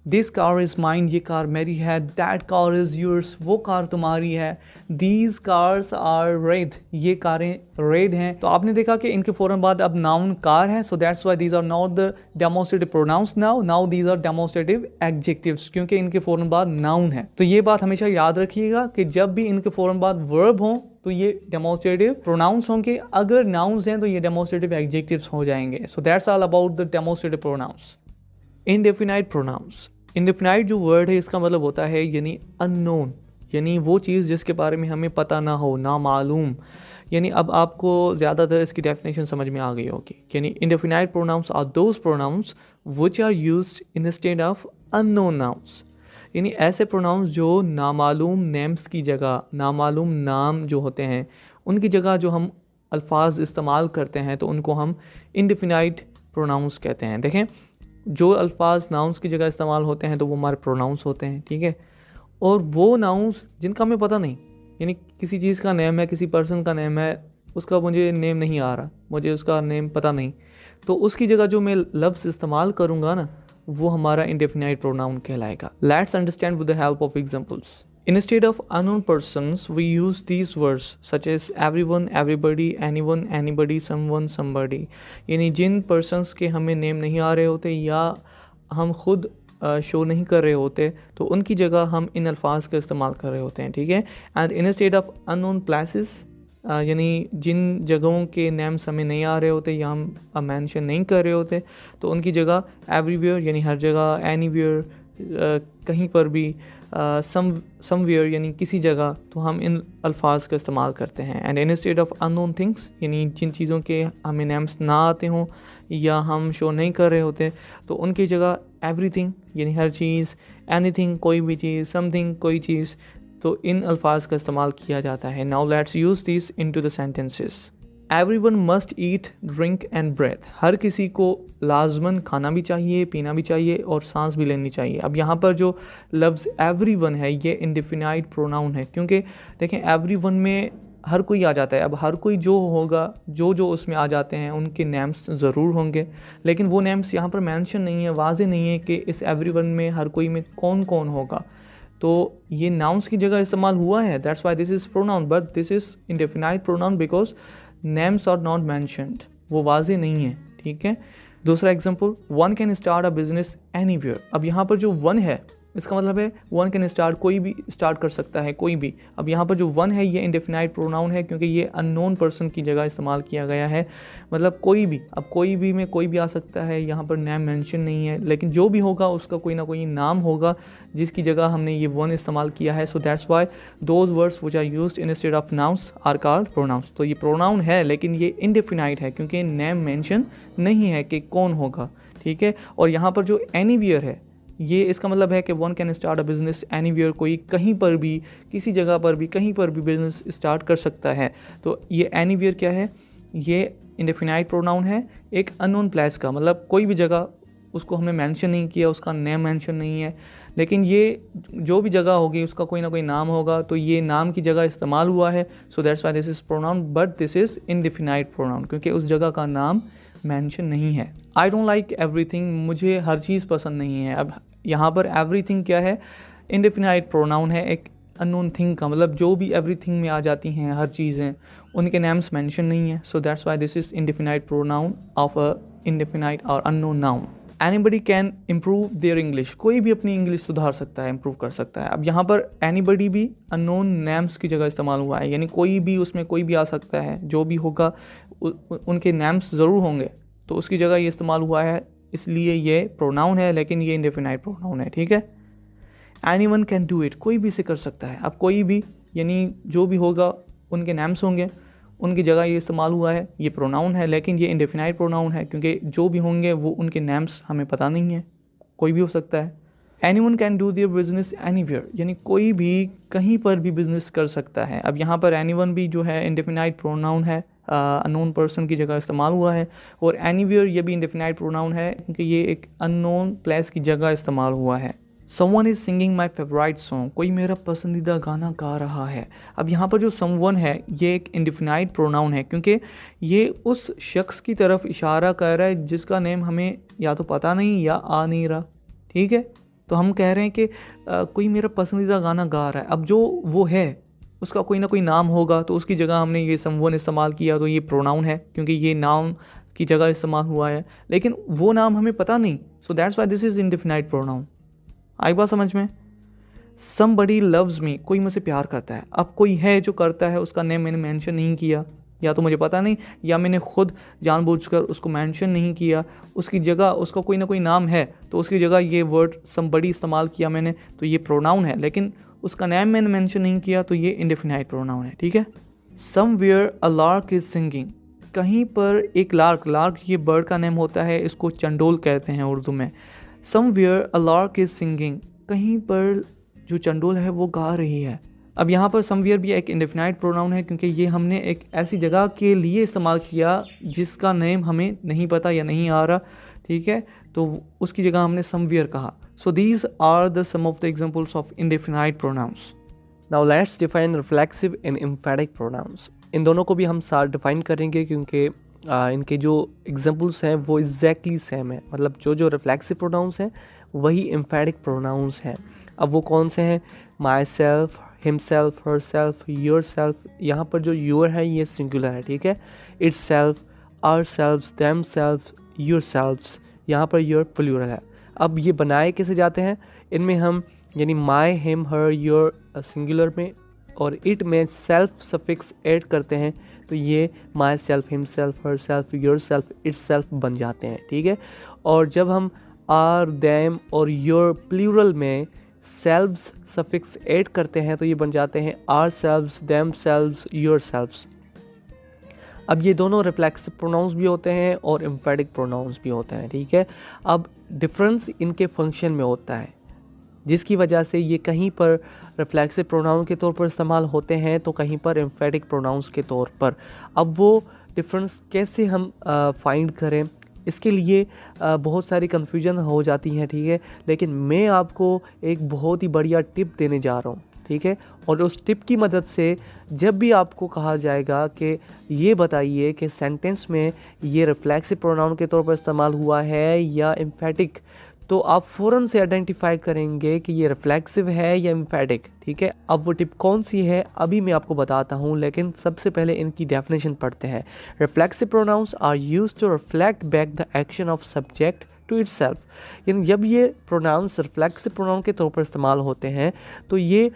A: this car is mine, ये कार मेरी है, दैट कार इज़ योर्स, वो कार तुम्हारी है, दीज कार्स आर रेड, ये कारें रेड हैं। तो आपने देखा कि इनके फ़ौरन बाद अब नाउन कार है, so that's why these are not the demonstrative pronouns now these are demonstrative adjectives, क्योंकि इनके फ़ौरन बाद नाउन है। तो ये बात हमेशा याद रखिएगा कि जब भी इनके फ़ौरन बाद वर्ब हों तो ये डेमोस्ट्रेटिव प्रोनाउंस होंगे, अगर नाउन्स हैं तो ये डेमोस्ट्रेटिव एडजेक्टिव्स हो जाएंगे। So that's all about the demonstrative pronouns. Indefinite pronouns, indefinite जो वर्ड है इसका मतलब होता है यानी अननोन, यानी वो चीज़ जिसके बारे में हमें पता ना हो, ना मालूम। यानी अब आपको ज़्यादातर इसकी डेफिनेशन समझ में आ गई होगी। यानी indefinite pronouns are those pronouns which are used instead of unknown nouns, यानी ऐसे प्रोनाउंस जो नामालूम नेम्स की जगह, नामालूम नाम जो होते हैं उनकी जगह जो हम अल्फाज इस्तेमाल करते हैं तो उनको हम इनडेफिनाइट प्रोनाउंस कहते हैं। देखें, जो अल्फाज नाउन्स की जगह इस्तेमाल होते हैं तो वो हमारे प्रोनाउंस होते हैं, ठीक है। और वो नाउन्स जिनका हमें पता नहीं, यानी किसी चीज़ का नेम है, किसी पर्सन का नेम है, उसका मुझे नेम नहीं आ रहा, मुझे उसका नेम पता नहीं, तो उसकी जगह जो मैं लफ्ज़ इस्तेमाल करूँगा ना, वो हमारा इंडेफिनाइट प्रोनाउन कहलाएगा। Let's understand with the help of examples. Instead of unknown persons, we use these words such as everyone, everybody, anyone, anybody, someone, somebody। यानी जिन persons के हमें नेम नहीं आ रहे होते या हम खुद शो नहीं कर रहे होते तो उनकी जगह हम इन अल्फाज का इस्तेमाल कर रहे होते हैं, ठीक है। And instead of unknown places, यानी जिन जगहों के नेम्स हमें नहीं आ रहे होते या हम मेंशन नहीं कर रहे होते तो उनकी जगह एवरीवेयर यानी हर जगह, एनीवेयर कहीं पर भी, समवेयर यानी किसी जगह, तो हम इन अल्फाज का इस्तेमाल करते हैं। And instead of unknown things, यानी जिन चीज़ों के हमें नेम्स ना आते हों या हम शो नहीं कर रहे होते तो उनकी जगह एवरीथिंग यानी हर चीज़, एनीथिंग कोई भी चीज़, समथिंग कोई चीज़, तो इन अल्फाज का इस्तेमाल किया जाता है। Now let's use this into the sentences. Everyone must eat, drink and breathe, हर किसी को लाजमन खाना भी चाहिए, पीना भी चाहिए और सांस भी लेनी चाहिए। अब यहाँ पर जो लफ्ज़ एवरीवन है ये इंडेफिनाइट प्रोनाउन है, क्योंकि देखें एवरीवन में हर कोई आ जाता है। अब हर कोई जो होगा, जो उसमें आ जाते हैं उनके नेम्स ज़रूर होंगे, लेकिन वो नेम्स यहाँ पर मेंशन नहीं है, वाज़े नहीं है कि इस एवरीवन में, हर कोई में कौन कौन होगा। तो ये नाउन्स की जगह इस्तेमाल हुआ है, that's why this is pronoun, but this is indefinite pronoun because names are not mentioned, वो वाजे नहीं है, ठीक है। दूसरा example, one can start a business anywhere. अब यहाँ पर जो वन है इसका मतलब है वन कैन स्टार्ट, कोई भी स्टार्ट कर सकता है, कोई भी। अब यहाँ पर जो वन है ये इंडेफिनाइट प्रोनाउन है क्योंकि ये अननोन पर्सन की जगह इस्तेमाल किया गया है, मतलब कोई भी। अब कोई भी में कोई भी आ सकता है, यहाँ पर नेम मेंशन नहीं है, लेकिन जो भी होगा उसका कोई ना कोई नाम होगा जिसकी जगह हमने ये वन इस्तेमाल किया है। So that's why those words which are used instead of nouns are called pronouns. तो ये प्रोनाउन है लेकिन ये इंडेफिनाइट है क्योंकि नेम मेंशन नहीं है कि कौन होगा, ठीक है। और यहाँ पर जो एनीवेयर है ये इसका मतलब है कि one can start a business anywhere, कोई कहीं पर भी, किसी जगह पर भी, कहीं पर भी बिज़नेस स्टार्ट कर सकता है। तो ये एनीवेयर क्या है, ये इंडेफिनाइट प्रोनाउन है एक अननोन प्लेस का, मतलब कोई भी जगह, उसको हमने मेंशन नहीं किया, उसका नेम मेंशन नहीं है, लेकिन ये जो भी जगह होगी उसका कोई ना कोई नाम होगा, तो ये नाम की जगह इस्तेमाल हुआ है, so that's why this is pronoun, but this is indefinite pronoun क्योंकि उस जगह का नाम मेंशन नहीं है। आई डोंट लाइक एवरीथिंग, मुझे हर चीज़ पसंद नहीं है। अब यहाँ पर एवरीथिंग क्या है, इंडेफिनाइट प्रोनाउन है एक अननोन थिंग का, मतलब जो भी एवरीथिंग में आ जाती हैं हर चीज़ें, उनके नेम्स मेंशन नहीं है, so that's why this is indefinite pronoun of a indefinite और unknown noun. Anybody can improve their English, कोई भी अपनी इंग्लिश सुधार सकता है, इम्प्रूव कर सकता है। अब यहाँ पर एनीबडी भी अननोन नेम्स की जगह इस्तेमाल हुआ है, यानी कोई भी, उसमें कोई भी आ सकता है, जो भी होगा उनके नेम्स ज़रूर होंगे, तो उसकी जगह ये इस्तेमाल हुआ है, इसलिए ये प्रोनाउन है, लेकिन ये इंडेफिनाइट प्रोनाउन है, ठीक है। एनीवन कैन डू इट, कोई भी इसे कर सकता है। अब कोई भी यानी जो भी होगा उनके नेम्स होंगे, उनकी जगह ये इस्तेमाल हुआ है, ये प्रोनाउन है, लेकिन ये इंडेफिनाइट प्रोनाउन है क्योंकि जो भी होंगे वो उनके नेम्स हमें पता नहीं है, कोई भी हो सकता है। Anyone can do their business anywhere, यानी कोई भी कहीं पर भी बिजनेस कर सकता है। अब यहाँ पर एनीवन भी जो है इंडेफिनाइट प्रोनाउन है, अननोन पर्सन की जगह इस्तेमाल हुआ है, और एनीवेयर ये भी इंडेफिनाइट प्रोनाउन है क्योंकि ये एक अननोन प्लेस की जगह इस्तेमाल हुआ है। Someone is singing my favourite song, कोई मेरा पसंदीदा गाना गा रहा है। अब यहाँ पर जो समवन है ये एक इंडेफिनाइट प्रोनाउन है क्योंकि ये उस शख्स की तरफ इशारा कर रहा है जिसका नेम हमें या तो पता नहीं या आ नहीं रहा, ठीक है। तो हम कह रहे हैं कि कोई मेरा पसंदीदा गाना गा रहा है। अब जो वो है उसका कोई ना कोई नाम होगा, तो उसकी जगह हमने ये समवन इस्तेमाल किया, तो ये प्रोनाउन है क्योंकि ये नाम की जगह इस्तेमाल हुआ है, लेकिन वो नाम हमें पता नहीं, so that's why this is indefinite pronoun. आई बात समझ में। समबडी लव्स मी, कोई मुझसे प्यार करता है। अब कोई है जो करता है, उसका नेम मैंने मेंशन नहीं किया, या तो मुझे पता नहीं या मैंने खुद जानबूझकर उसको मेंशन नहीं किया, उसकी जगह उसका कोई ना कोई नाम है, तो उसकी जगह ये वर्ड समबडी इस्तेमाल किया मैंने, तो ये प्रोनाउन है, लेकिन उसका नेम मैंने मेंशन नहीं किया, तो ये इंडेफिनाइट प्रोनाउन है, ठीक है। Somewhere a lark is singing, कहीं पर एक लार्क, लार्क ये बर्ड का नेम होता है, इसको चंडोल कहते हैं उर्दू में। Somewhere a lark is singing, कहीं पर जो चंडोल है वो गा रही है। अब यहाँ पर समवेयर भी एक इंडेफिनाइट प्रोनाउन है क्योंकि ये हमने एक ऐसी जगह के लिए इस्तेमाल किया जिसका नेम हमें नहीं पता या नहीं आ रहा, ठीक है, तो उसकी जगह हमने समवेयर कहा। So these are the some of the examples of indefinite pronouns. Now let's define reflexive and emphatic pronouns. इन दोनों को भी हम साथ डिफाइन करेंगे क्योंकि इनके जो एग्जांपल्स हैं वो एग्जैक्टली सेम है, मतलब जो रिफ्लेक्सिव प्रोनाउंस हैं वही एम्फेटिक प्रोनाउंस हैं। अब वो कौन से हैं? My self, himself, her self, your self. यहाँ पर जो योर है ये सिंगुलर है, ठीक है। Itself, ourselves, themself, yourselves. यहाँ पर योर प्लूरल है। अब ये बनाए कैसे जाते हैं? इनमें हम यानी माई, हिम, हर, योर सिंगुलर में और इट में सेल्फ सफिक्स ऐड करते हैं, तो ये myself, himself, herself, yourself, itself बन जाते हैं, ठीक है। और जब हम आर, देम और योर प्लूरल में सेल्व्स सफिक्स ऐड करते हैं तो ये बन जाते हैं ourselves, themselves, yourselves. अब ये दोनों रिफ्लेक्सिव प्रोनाउंस भी होते हैं और एम्फेटिक प्रोनाउंस भी होते हैं, ठीक है। अब डिफरेंस इनके फंक्शन में होता है, जिसकी वजह से ये कहीं पर रिफ्लेक्सिव प्रोनाउन के तौर पर इस्तेमाल होते हैं तो कहीं पर एम्फेटिक प्रोनाउंस के तौर पर। अब वो डिफरेंस कैसे हम फाइंड करें, इसके लिए बहुत सारी कन्फ्यूजन हो जाती हैं, ठीक है। लेकिन मैं आपको एक बहुत ही बढ़िया टिप देने जा रहा हूँ, ठीक है। और उस टिप की मदद से जब भी आपको कहा जाएगा कि ये बताइए कि सेंटेंस में ये रिफ्लेक्सिव प्रोनाउन के तौर पर इस्तेमाल हुआ है या एम्फेटिक, तो आप फ़ौरन से आइडेंटिफाई करेंगे कि ये रिफ्लेक्सिव है या एम्फेटिक, ठीक है। अब वो टिप कौन सी है अभी मैं आपको बताता हूँ, लेकिन सबसे पहले इनकी डेफिनेशन पढ़ते हैं। Reflexive pronouns are used to reflect back the action of subject to itself, यानी जब ये प्रोनाउंस रिफ्लेक्सिव प्रोनाउन के तौर पर इस्तेमाल होते हैं तो ये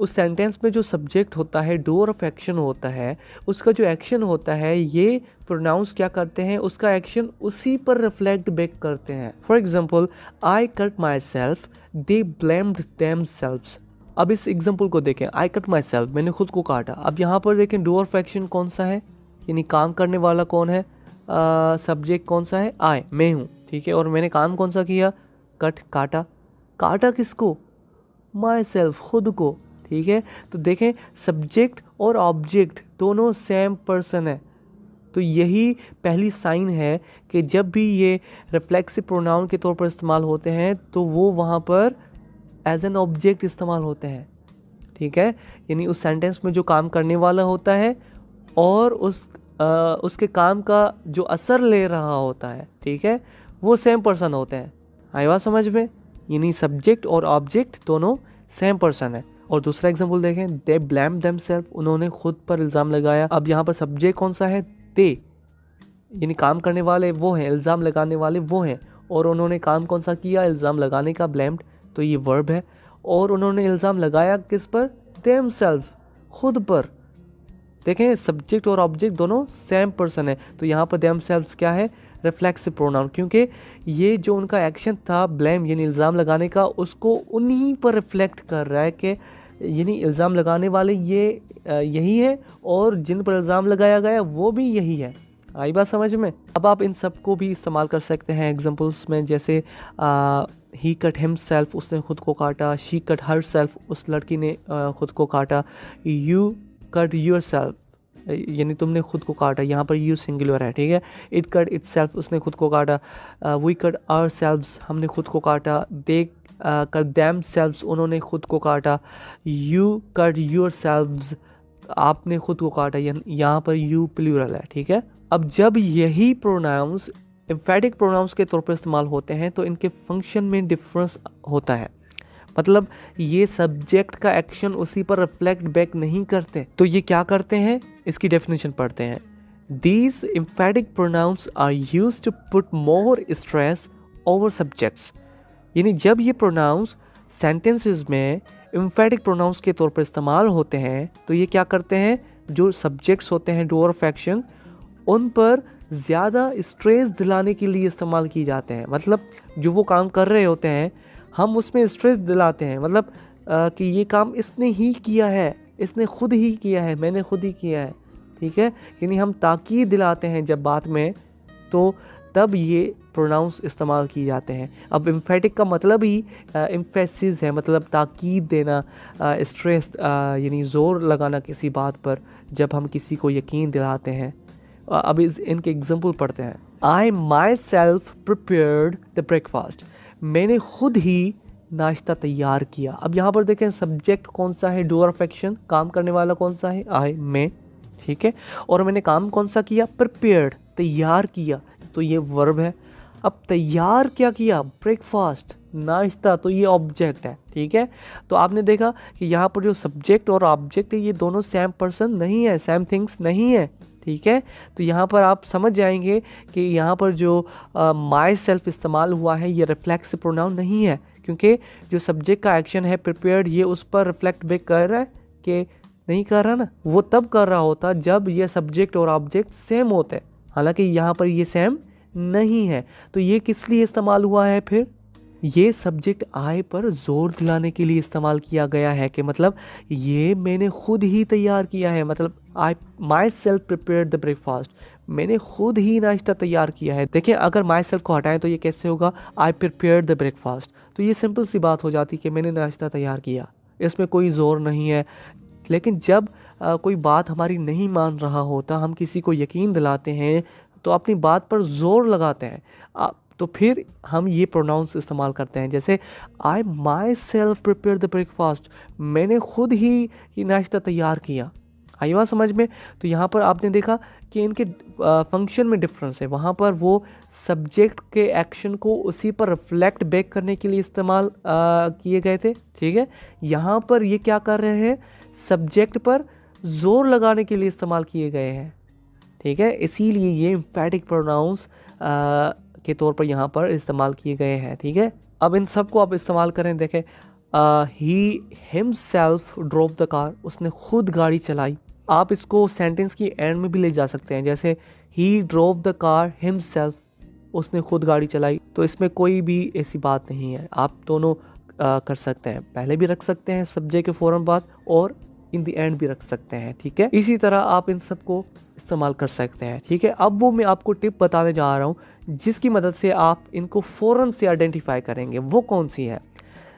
A: उस सेंटेंस में जो सब्जेक्ट होता है, डूअर ऑफ एक्शन होता है, उसका जो एक्शन होता है ये प्रोनाउंस क्या करते हैं, उसका एक्शन उसी पर रिफ्लेक्ट बैक करते हैं। For example, I cut my self, they blamed them selves. अब इस एग्जाम्पल को देखें, आई कट माई सेल्फ, मैंने खुद को काटा। अब यहाँ पर देखें डूअर ऑफ एक्शन कौन सा है, यानी काम करने वाला कौन है, सब्जेक्ट कौन सा है, आई, मैं हूँ, ठीक है। और मैंने काम कौन सा किया, कट, काटा। काटा किसको? माई सेल्फ, खुद को, ठीक है। तो देखें सब्जेक्ट और ऑब्जेक्ट दोनों सेम पर्सन है, तो यही पहली साइन है कि जब भी ये रिफ्लेक्सिव प्रोनाउन के तौर पर इस्तेमाल होते हैं तो वो वहाँ पर
B: एज एन ऑब्जेक्ट इस्तेमाल होते हैं, ठीक है। यानी उस सेंटेंस में जो काम करने वाला होता है और उसके काम का जो असर ले रहा होता है, ठीक है, वो सेम पर्सन होते हैं। आई बात समझ में? यानी सब्जेक्ट और ऑब्जेक्ट दोनों सेम पर्सन है। और दूसरा एग्जांपल देखें, दे ब्लेम देमसेल्फ, उन्होंने खुद पर इल्ज़ाम लगाया। अब यहाँ पर सब्जेक्ट कौन सा है? दे, यानी काम करने वाले वो हैं, इल्ज़ाम लगाने वाले वो हैं, और उन्होंने काम कौन सा किया? इल्ज़ाम लगाने का, ब्लेम्ड, तो ये वर्ब है। और उन्होंने इल्ज़ाम लगाया किस पर? देमसेल्फ, खुद पर। देखें, सब्जेक्ट और ऑब्जेक्ट दोनों सेम पर्सन है, तो यहाँ पर देमसेल्व्स क्या है? रिफ्लेक्सिव प्रोनाउन, क्योंकि ये जो उनका एक्शन था ब्लेम यानी इल्ज़ाम लगाने का, उसको उन्हीं पर रिफ्लेक्ट कर रहा है कि यानी इल्ज़ाम लगाने वाले ये यही है और जिन पर इल्ज़ाम लगाया गया वो भी यही है। आई बात समझ में? अब आप इन सब को भी इस्तेमाल कर सकते हैं एग्जांपल्स में, जैसे ही कट हिमसेल्फ, उसने खुद को काटा। शी कट हर सेल्फ, उस लड़की ने खुद को काटा। यू कट योर सेल्फ, यानी तुमने खुद को काटा, यहाँ पर यू सिंगुलर है, ठीक है। इट कट इट सेल्फ, उसने खुद को काटा। वी कट आवर सेल्व्स, हमने खुद को काटा। दे कट दैम सेल्व्स, उन्होंने खुद को काटा। यू कट योर सेल्व्स, आपने खुद को काटा, यहाँ पर यू प्लूरल है, ठीक है। अब जब यही प्रोनाउंस एम्फेटिक प्रोनाउंस के तौर पर इस्तेमाल होते हैं तो इनके फंक्शन में डिफरेंस होता है। मतलब ये सब्जेक्ट का एक्शन उसी पर रिफ्लेक्ट बैक नहीं करते, तो ये क्या करते हैं? इसकी डेफिनेशन पढ़ते हैं। These emphatic pronouns are used to put more stress over subjects। यानी जब ये प्रोनाउंस सेंटेंसेस में emphatic pronouns के तौर पर इस्तेमाल होते हैं तो ये क्या करते हैं? जो सब्जेक्ट्स होते हैं डू ऑफ एक्शन, उन पर ज़्यादा स्ट्रेस दिलाने के लिए इस्तेमाल किए जाते हैं। मतलब जो वो काम कर रहे होते हैं हम उसमें स्ट्रेस दिलाते हैं, मतलब कि ये काम इसने ही किया है, इसने खुद ही किया है, मैंने खुद ही किया है, ठीक है। यानी हम ताकीद दिलाते हैं जब बात में, तो तब ये प्रोनाउंस इस्तेमाल किए जाते हैं। अब एम्फेटिक का मतलब ही एम्फेसिस है, मतलब ताकीद देना, स्ट्रेस यानी ज़ोर लगाना किसी बात पर जब हम किसी को यकीन दिलाते हैं। अब इनके एग्जाम्पल पढ़ते हैं। I myself prepared the breakfast, मैंने खुद ही नाश्ता तैयार किया। अब यहाँ पर देखें सब्जेक्ट कौन सा है? डूअर ऑफ एक्शन, काम करने वाला कौन सा है? आई, मैं, ठीक है। और मैंने काम कौन सा किया? प्रिपेयर्ड, तैयार किया, तो ये वर्ब है। अब तैयार क्या किया? ब्रेकफास्ट, नाश्ता, तो ये ऑब्जेक्ट है, ठीक है। तो आपने देखा कि यहाँ पर जो सब्जेक्ट और ऑब्जेक्ट है ये दोनों सेम पर्सन नहीं है, सेम थिंग्स नहीं है, ठीक है। तो यहाँ पर आप समझ जाएंगे कि यहाँ पर जो माई सेल्फ इस्तेमाल हुआ है ये रिफ्लेक्सिव प्रोनाउन नहीं है, क्योंकि जो सब्जेक्ट का एक्शन है प्रिपेयर्ड ये उस पर रिफ्लेक्ट बैक कर रहा है कि नहीं कर रहा ना। वो तब कर रहा होता जब ये सब्जेक्ट और ऑब्जेक्ट सेम होते, हालांकि यहाँ पर ये सेम नहीं है। तो ये किस लिए इस्तेमाल हुआ है? फिर ये सब्जेक्ट आई पर जोर दिलाने के लिए इस्तेमाल किया गया है कि मतलब ये मैंने खुद ही तैयार किया है, मतलब I myself prepare the breakfast, मैंने खुद ही नाश्ता तैयार किया है। देखिए अगर माई सेल्फ को हटाएं तो ये कैसे होगा? आई प्रिपेयर द ब्रेकफास्ट, तो ये सिंपल सी बात हो जाती कि मैंने नाश्ता तैयार किया, इसमें कोई ज़ोर नहीं है। लेकिन जब कोई बात हमारी नहीं मान रहा होता, हम किसी को यकीन दिलाते हैं तो अपनी बात पर ज़ोर लगाते हैं, तो फिर हम ये प्रोनाउंस इस्तेमाल करते हैं, जैसे I myself prepare the breakfast, मैंने खुद ही नाश्ता तैयार किया। आई बात समझ में? तो यहाँ पर आपने देखा कि इनके फंक्शन में डिफरेंस है। वहाँ पर वो सब्जेक्ट के एक्शन को उसी पर रिफ्लेक्ट बैक करने के लिए इस्तेमाल किए गए थे, ठीक है। यहाँ पर ये क्या कर रहे हैं? सब्जेक्ट पर जोर लगाने के लिए इस्तेमाल किए गए हैं, ठीक है। इसीलिए ये एम्फेटिक प्रोनाउंस के तौर पर यहाँ पर इस्तेमाल किए गए हैं, ठीक है। अब इन सब को आप इस्तेमाल करें। देखें he himself drove the car, उसने खुद गाड़ी चलाई। आप इसको सेंटेंस की एंड में भी ले जा सकते हैं, जैसे ही ड्रोव द कार हिमसेल्फ, उसने खुद गाड़ी चलाई। तो इसमें कोई भी ऐसी बात नहीं है, आप दोनों कर सकते हैं, पहले भी रख सकते हैं सब्जेक्ट के फौरन बाद और इन द एंड भी रख सकते हैं, ठीक है। इसी तरह आप इन सब को इस्तेमाल कर सकते हैं, ठीक है। अब वो मैं आपको टिप बताने जा रहा हूँ जिसकी मदद से आप इनको फ़ौरन से आइडेंटिफाई करेंगे। वो कौन सी है?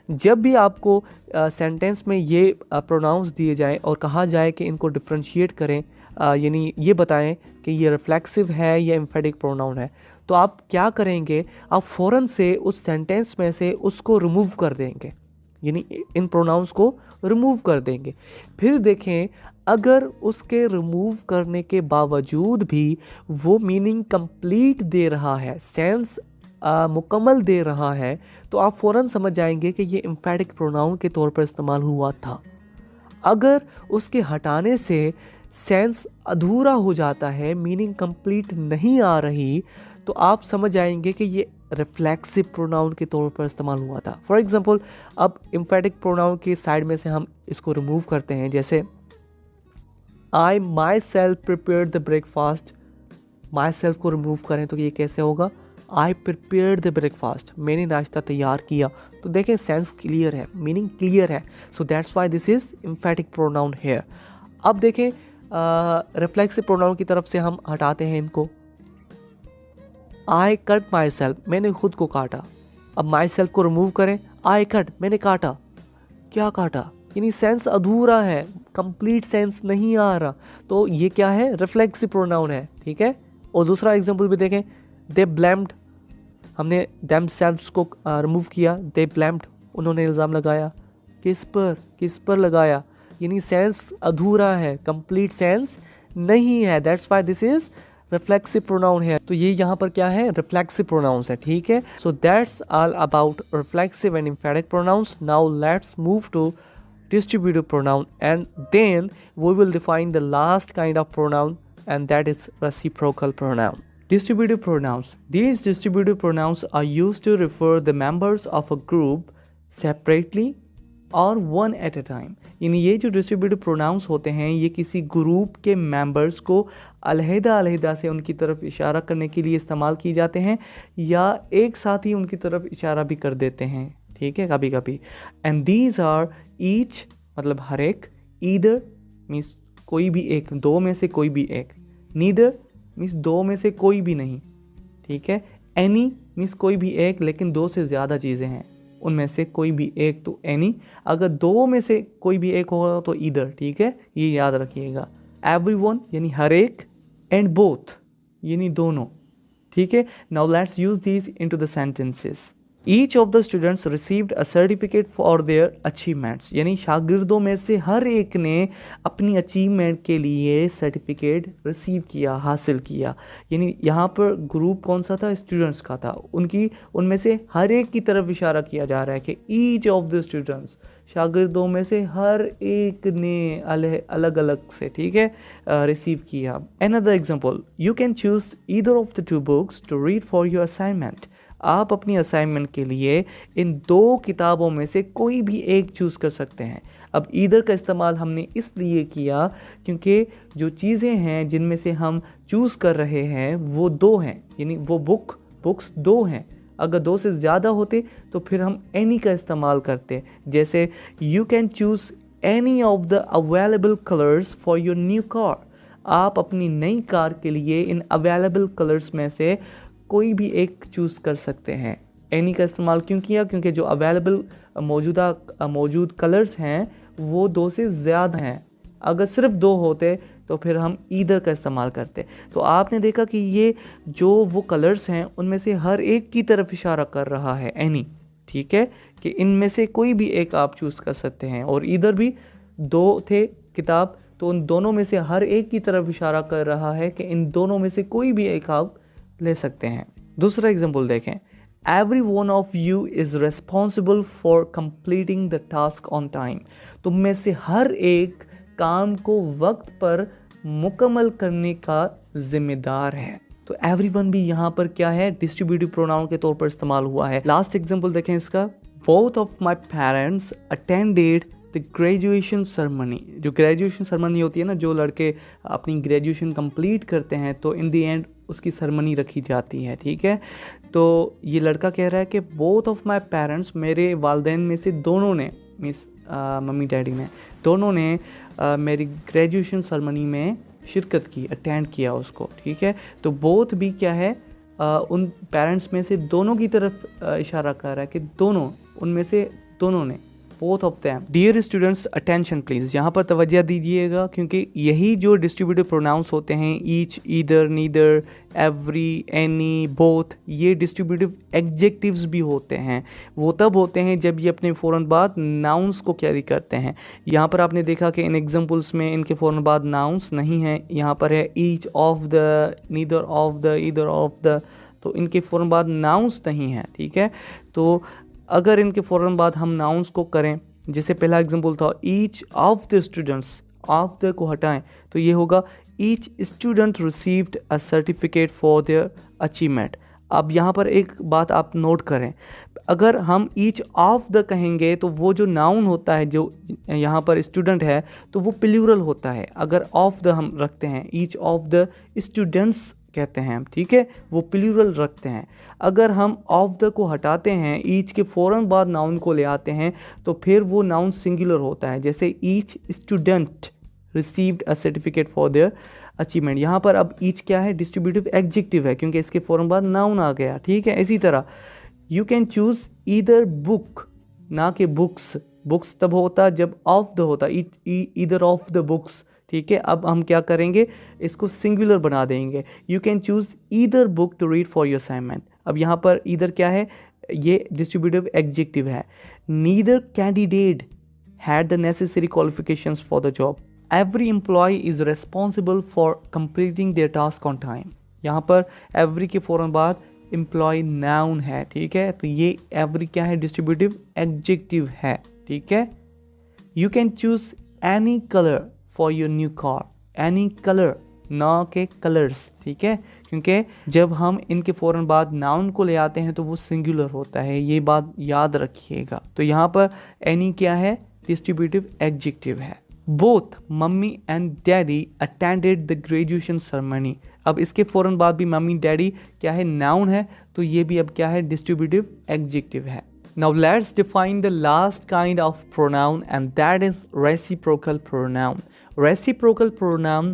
B: जब भी आपको सेंटेंस में ये प्रोनाउंस दिए जाएं और कहा जाए कि इनको डिफ्रेंशिएट करें, यानी ये बताएं कि ये रिफ्लेक्सिव है या एम्फेटिक प्रोनाउन है, तो आप क्या करेंगे? आप फ़ौरन से उस सेंटेंस में से उसको रिमूव कर देंगे। यानी इन प्रोनाउंस को रिमूव कर देंगे। फिर देखें अगर उसके रिमूव करने के बावजूद भी वो मीनिंग कंप्लीट दे रहा है, सेंस मुकम्मल दे रहा है, तो आप फ़ौरन समझ जाएंगे कि ये एम्फेटिक प्रोनाउन के तौर पर इस्तेमाल हुआ था। अगर उसके हटाने से सेंस अधूरा हो जाता है, मीनिंग कंप्लीट नहीं आ रही, तो आप समझ जाएंगे कि ये रिफ्लेक्सिव प्रोनाउन के तौर पर इस्तेमाल हुआ था। फॉर एग्जांपल अब एम्फेटिक प्रोनाउन की साइड में से हम इसको रिमूव करते हैं, जैसे I myself prepare the breakfast. Myself को रिमूव करें तो ये कैसे होगा, आई प्रिपेयर द ब्रेकफास्ट, मैंने नाश्ता तैयार किया। तो देखें सेंस क्लियर है, मीनिंग क्लियर है, so that's why this is emphatic pronoun here. अब देखें रिफ्लेक्सिव प्रोनाउन की तरफ से हम हटाते हैं इनको। आई कट माई सेल्फ, मैंने खुद को काटा। अब माई सेल्फ को रिमूव करें, आई कट, मैंने काटा। क्या काटा, यानी सेंस अधूरा है, कंप्लीट सेंस नहीं आ रहा, तो ये क्या है, रिफ्लेक्सिव प्रोनाउन है। ठीक है। और दूसरा एग्जांपल भी देखें, दे ब्लेम्ड, हमने देम सेल्व्स को रिमूव किया, दे ब्लेम्ड, उन्होंने इल्ज़ाम लगाया। किस पर लगाया, यानी सेंस अधूरा है, कंप्लीट सेंस नहीं है, that's why this is reflexive pronoun है। तो ये यहाँ पर क्या है, रिफ्लेक्सिव प्रोनाउंस है। ठीक है। So that's all about reflexive and emphatic pronouns. Now let's move to distributive pronoun, and then we will define the last kind of pronoun, and that is reciprocal pronoun.
A: Distributive pronouns. These distributive pronouns are used to refer the members of a group separately or one at a time. यानी ये जो डिस्ट्रीब्यूटिव प्रोनाउंस होते हैं ये किसी ग्रुप के मेंबर्स को अलहदा से उनकी तरफ इशारा करने के लिए इस्तेमाल किए जाते हैं, या एक साथ ही उनकी तरफ इशारा भी कर देते हैं। ठीक है, कभी कभी। एंड दीज आर ईच, मतलब हर एक, ईदर मीन्स कोई भी एक, दो में से कोई भी एक, नीदर मीन्स दो में से कोई भी नहीं। ठीक है। एनी मीन्स कोई भी एक लेकिन दो से ज़्यादा चीज़ें हैं, उनमें से कोई भी एक, तो एनी। अगर दो में से कोई भी एक होगा तो ईदर। ठीक है, ये याद रखिएगा। एवरीवन यानी हर एक, एंड बोथ यानी दोनों। ठीक है। Now let's use these into the sentences. Each of the students received a certificate for their achievements. यानी शागिर्दों में से हर एक ने अपनी अचीवमेंट के लिए सर्टिफिकेट रिसीव किया, हासिल किया। यानी यहाँ पर ग्रुप कौन सा था, स्टूडेंट्स का था। उनमें से हर एक की तरफ इशारा किया जा रहा है कि ईच ऑफ द स्टूडेंट्स, शागिर्दों में से हर एक ने अलग अलग से, ठीक है, रिसीव किया। Another example, you can choose either of the two books to read for your assignment. आप अपनी असाइनमेंट के लिए इन दो किताबों में से कोई भी एक चूज़ कर सकते हैं। अब ईदर का इस्तेमाल हमने इसलिए किया क्योंकि जो चीज़ें हैं जिनमें से हम चूज़ कर रहे हैं वो दो हैं, यानी वो बुक्स दो हैं। अगर दो से ज़्यादा होते तो फिर हम एनी का इस्तेमाल करते, जैसे you can choose any of the available colours for your new car. आप अपनी नई कार के लिए इन अवेलेबल कलर्स में से कोई भी एक चूज़ कर सकते हैं। एनी का इस्तेमाल क्यों किया, क्योंकि जो अवेलेबल मौजूद कलर्स हैं वो दो से ज़्यादा हैं। अगर सिर्फ दो होते तो फिर हम ईदर का इस्तेमाल करते। तो आपने देखा कि ये जो वो कलर्स हैं उनमें से हर एक की तरफ इशारा कर रहा है एनी। ठीक है, कि इनमें से कोई भी एक आप चूज़ कर सकते हैं। और ईदर भी दो थे किताब, तो उन दोनों में से हर एक की तरफ इशारा कर रहा है कि इन दोनों में से कोई भी एक आप ले सकते हैं। दूसरा एग्जाम्पल देखें, every one of you is responsible for completing the task on time. तुम में से हर एक काम को वक्त पर मुकम्मल करने का जिम्मेदार है। तो एवरीवन भी यहाँ पर क्या है, डिस्ट्रीब्यूटिव प्रोनाउन के तौर पर इस्तेमाल हुआ है। लास्ट एग्जाम्पल देखें इसका, both of my parents attended the graduation ceremony. जो ग्रेजुएशन सेरेमनी होती है ना, जो लड़के अपनी ग्रेजुएशन कंप्लीट करते हैं तो इन द एंड उसकी सेरेमनी रखी जाती है। ठीक है, तो ये लड़का कह रहा है कि बोथ ऑफ माई पेरेंट्स, मेरे वालदैन में से दोनों ने, मीन्स मम्मी डैडी ने, दोनों ने मेरी ग्रेजुएशन सेरेमनी में शिरकत की, अटेंड किया उसको। ठीक है, तो बोथ भी क्या है, उन पेरेंट्स में से दोनों की तरफ इशारा कर रहा है कि दोनों, उनमें से दोनों ने, both of them. Dear students, attention please. यहाँ पर तवज्जो दीजिएगा क्योंकि यही जो डिस्ट्रीब्यूटिव प्रोनाउंस होते हैं each, either, neither, every, any, both, ये डिस्ट्रीब्यूटिव एडजेक्टिव्स भी होते हैं। वो तब होते हैं जब ये अपने फ़ौरन बाद नाउंस को कैरी करते हैं। यहाँ पर आपने देखा कि इन एग्जांपल्स में इनके फ़ौरन बाद नाउंस नहीं हैं। यहाँ पर है each of the, neither of the, either of the, तो इनके फ़ौरन बाद नाउंस नहीं हैं। ठीक है, तो अगर इनके फ़ौरन बाद हम नाउंस को करें, जैसे पहला एग्जांपल था each of the students, of the को हटाएं तो ये होगा each student received a certificate for their achievement. अब यहाँ पर एक बात आप नोट करें, अगर हम ईच ऑफ द कहेंगे तो वो जो नाउन होता है जो यहाँ पर स्टूडेंट है तो वो प्लूरल होता है। अगर ऑफ द हम रखते हैं, ईच ऑफ द स्टूडेंट्स कहते हैं हम, ठीक है, वो प्लूरल रखते हैं। अगर हम ऑफ द को हटाते हैं, ईच के फ़ौरन बाद नाउन को ले आते हैं तो फिर वो नाउन सिंगुलर होता है। जैसे each student received a certificate for their achievement. यहाँ पर अब ईच क्या है, डिस्ट्रीब्यूटिव एडजेक्टिव है क्योंकि इसके फ़ौरन बाद नाउन आ गया। ठीक है, इसी तरह you can choose either book, ना कि बुक्स। बुक्स तब होता जब ऑफ द होता, ईदर ऑफ द बुक्स। ठीक है, अब हम क्या करेंगे, इसको सिंगुलर बना देंगे। You can choose either book to read for your assignment. अब यहाँ पर ईदर क्या है, ये डिस्ट्रीब्यूटिव एडजेक्टिव है। Neither candidate had the necessary qualifications for the job. Every employee is responsible for completing their task on time. यहाँ पर एवरी के फ़ौरन बाद एम्प्लॉय नाउन है। ठीक है, तो ये एवरी क्या है, डिस्ट्रीब्यूटिव एडजेक्टिव है। ठीक है, you can choose any colour for your new car. Any colour, ना के कलर्स। ठीक है, क्योंकि जब हम इनके फ़ौरन बाद नाउन को ले आते हैं तो वो सिंगुलर होता है, ये बात याद रखिएगा। तो यहाँ पर एनी क्या है, डिस्ट्रीब्यूटिव एडजेक्टिव है। Both mummy and daddy attended the graduation ceremony. अब इसके फ़ौरन बाद भी मम्मी डैडी क्या है, नाउन है, तो ये भी अब क्या है, डिस्ट्रीब्यूटिव एडजेक्टिव है। Now let's define the last kind of pronoun, and that is reciprocal pronoun. Reciprocal pronoun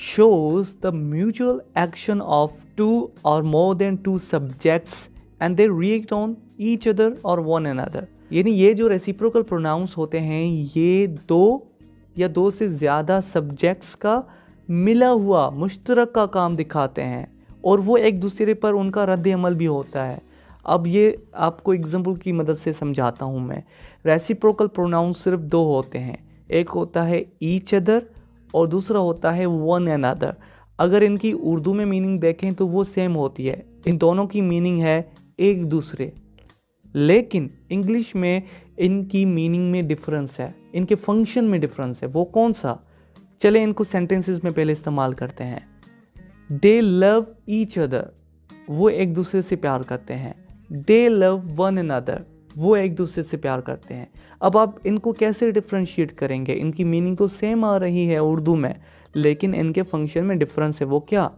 A: shows the mutual action of two or more than two subjects and they react on each other or one another. यानी ये जो reciprocal pronouns होते हैं ये दो या दो से ज़्यादा सब्जेक्ट्स का मिला हुआ मुश्तरक का काम दिखाते हैं और वो एक दूसरे पर उनका रद्द अमल भी होता है। अब ये आपको एग्जाम्पल की मदद से समझाता हूँ मैं। रेसिप्रोकल प्रोनाउन सिर्फ दो होते हैं, एक होता है ईच अदर और दूसरा होता है वन एंड अदर। अगर इनकी उर्दू में मीनिंग देखें तो वो सेम होती है, इन दोनों की मीनिंग है एक दूसरे, लेकिन इंग्लिश में इनकी मीनिंग में डिफरेंस है, इनके फंक्शन में डिफरेंस है। वो कौन सा, चले इनको सेंटेंसेस में पहले इस्तेमाल करते हैं। दे लव ईच अदर, वो एक दूसरे से प्यार करते हैं। दे लव वन अनदर, वो एक दूसरे से प्यार करते हैं। अब आप इनको कैसे डिफ्रेंशिएट करेंगे, इनकी मीनिंग तो सेम आ रही है उर्दू में, लेकिन इनके फंक्शन में डिफरेंस है। वो क्या,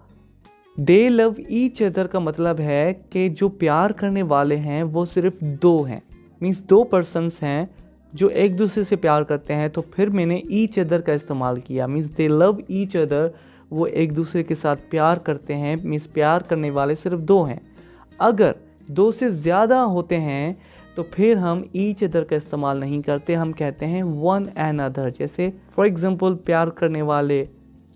A: दे लव ईच अदर का मतलब है कि जो प्यार करने वाले हैं वो सिर्फ दो हैं, मीन्स दो पर्सन्स हैं जो एक दूसरे से प्यार करते हैं। तो फिर मैंने ईच अदर का इस्तेमाल किया, means they love each other, वो एक दूसरे के साथ प्यार करते हैं, मीन्स प्यार करने वाले सिर्फ दो हैं। अगर दो से ज़्यादा होते हैं तो फिर हम ईच अदर का इस्तेमाल नहीं करते, हम कहते हैं वन एंड अदर। जैसे फॉर एग्जांपल प्यार करने वाले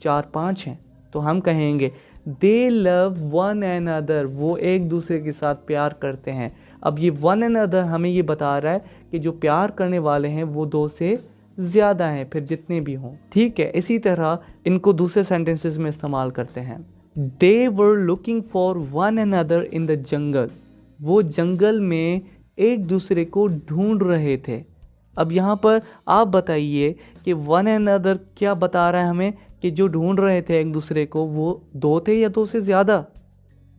A: 4-5 हैं तो हम कहेंगे दे लव वन एंड अदर, वो एक दूसरे के साथ प्यार करते हैं। अब ये वन एंड अदर हमें ये बता रहा है कि जो प्यार करने वाले हैं वो दो से ज़्यादा हैं, फिर जितने भी हों। ठीक है, इसी तरह इनको दूसरे सेंटेंसेस में इस्तेमाल करते हैं। They were looking for one and other in the jungle, वो जंगल में एक दूसरे को ढूंढ रहे थे। अब यहाँ पर आप बताइए कि वन एंड अदर क्या बता रहा है हमें, कि जो ढूंढ रहे थे एक दूसरे को वो दो थे या दो से ज़्यादा,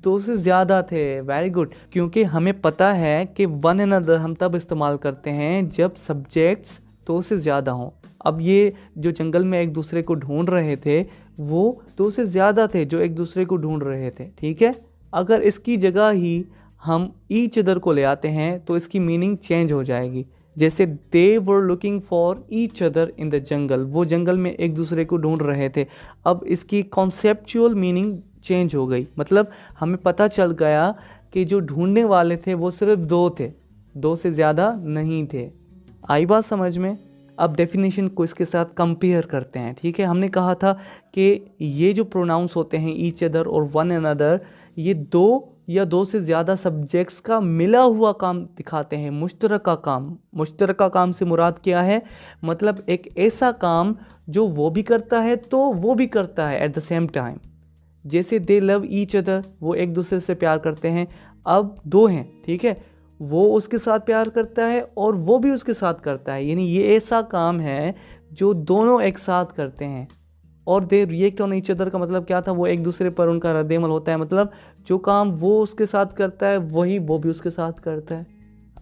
A: दो से ज़्यादा थे। वेरी गुड, क्योंकि हमें पता है कि वन एंड अदर हम तब इस्तेमाल करते हैं जब सब्जेक्ट्स दो से ज़्यादा हों। अब ये जो जंगल में एक दूसरे को ढूंढ रहे थे वो दो से ज़्यादा थे जो एक दूसरे को ढूंढ रहे थे। ठीक है, अगर इसकी जगह ही हम ईच अदर को ले आते हैं तो इसकी मीनिंग चेंज हो जाएगी। जैसे they were looking for each other in the jungle, वो जंगल में एक दूसरे को ढूंढ रहे थे। अब इसकी कॉन्सेप्चुअल मीनिंग चेंज हो गई, मतलब हमें पता चल गया कि जो ढूंढने वाले थे वो सिर्फ दो थे, दो से ज़्यादा नहीं थे। आई बात समझ में। अब डेफिनेशन को इसके साथ कंपेयर करते हैं, ठीक है। हमने कहा था कि ये जो प्रोनाउंस होते हैं ईच अदर और वन अनदर, ये दो या दो से ज़्यादा सब्जेक्ट्स का मिला हुआ काम दिखाते हैं, मुश्तरका काम। मुश्तरका काम से मुराद क्या है? मतलब एक ऐसा काम जो वो भी करता है तो वो भी करता है एट द सेम टाइम। जैसे दे लव ईच अदर, वो एक दूसरे से प्यार करते हैं। अब दो हैं, ठीक है, वो उसके साथ प्यार करता है और वो भी उसके साथ करता है, यानी ये ऐसा काम है जो दोनों एक साथ करते हैं। और they react on each other का मतलब क्या था? वो एक दूसरे पर उनका रद्द-ए-अमल होता है, मतलब जो काम वो उसके साथ करता है वही वो भी उसके साथ करता है।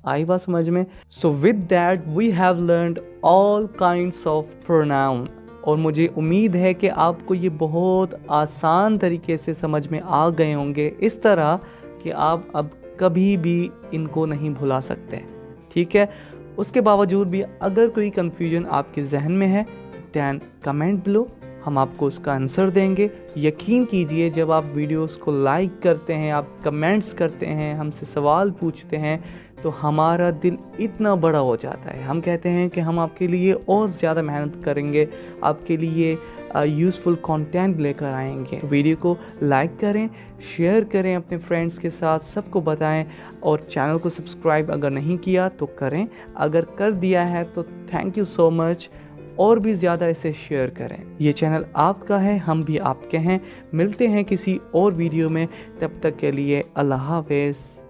A: आई बात समझ में? So with that we have learned all kinds of pronoun. और मुझे उम्मीद है कि आपको ये बहुत आसान तरीके से समझ में आ गए होंगे, इस तरह कि आप अब कभी भी इनको नहीं भुला सकते, ठीक है। उसके बावजूद भी अगर कोई कन्फ्यूजन आपके जहन में है, दैन कमेंट बिलो, हम आपको उसका आंसर देंगे। यकीन कीजिए, जब आप वीडियोस को लाइक करते हैं, आप कमेंट्स करते हैं, हमसे सवाल पूछते हैं, तो हमारा दिल इतना बड़ा हो जाता है। हम कहते हैं कि हम आपके लिए और ज़्यादा मेहनत करेंगे, आपके लिए यूज़फुल कंटेंट लेकर आएंगे। वीडियो को लाइक करें, शेयर करें अपने फ्रेंड्स के साथ, सबको बताएं। और चैनल को सब्सक्राइब अगर नहीं किया तो करें, अगर कर दिया है तो थैंक यू सो मच। और भी ज़्यादा इसे शेयर करें। ये चैनल आपका है, हम भी आपके हैं। मिलते हैं किसी और वीडियो में, तब तक के लिए अल्लाह हाफ़िज़।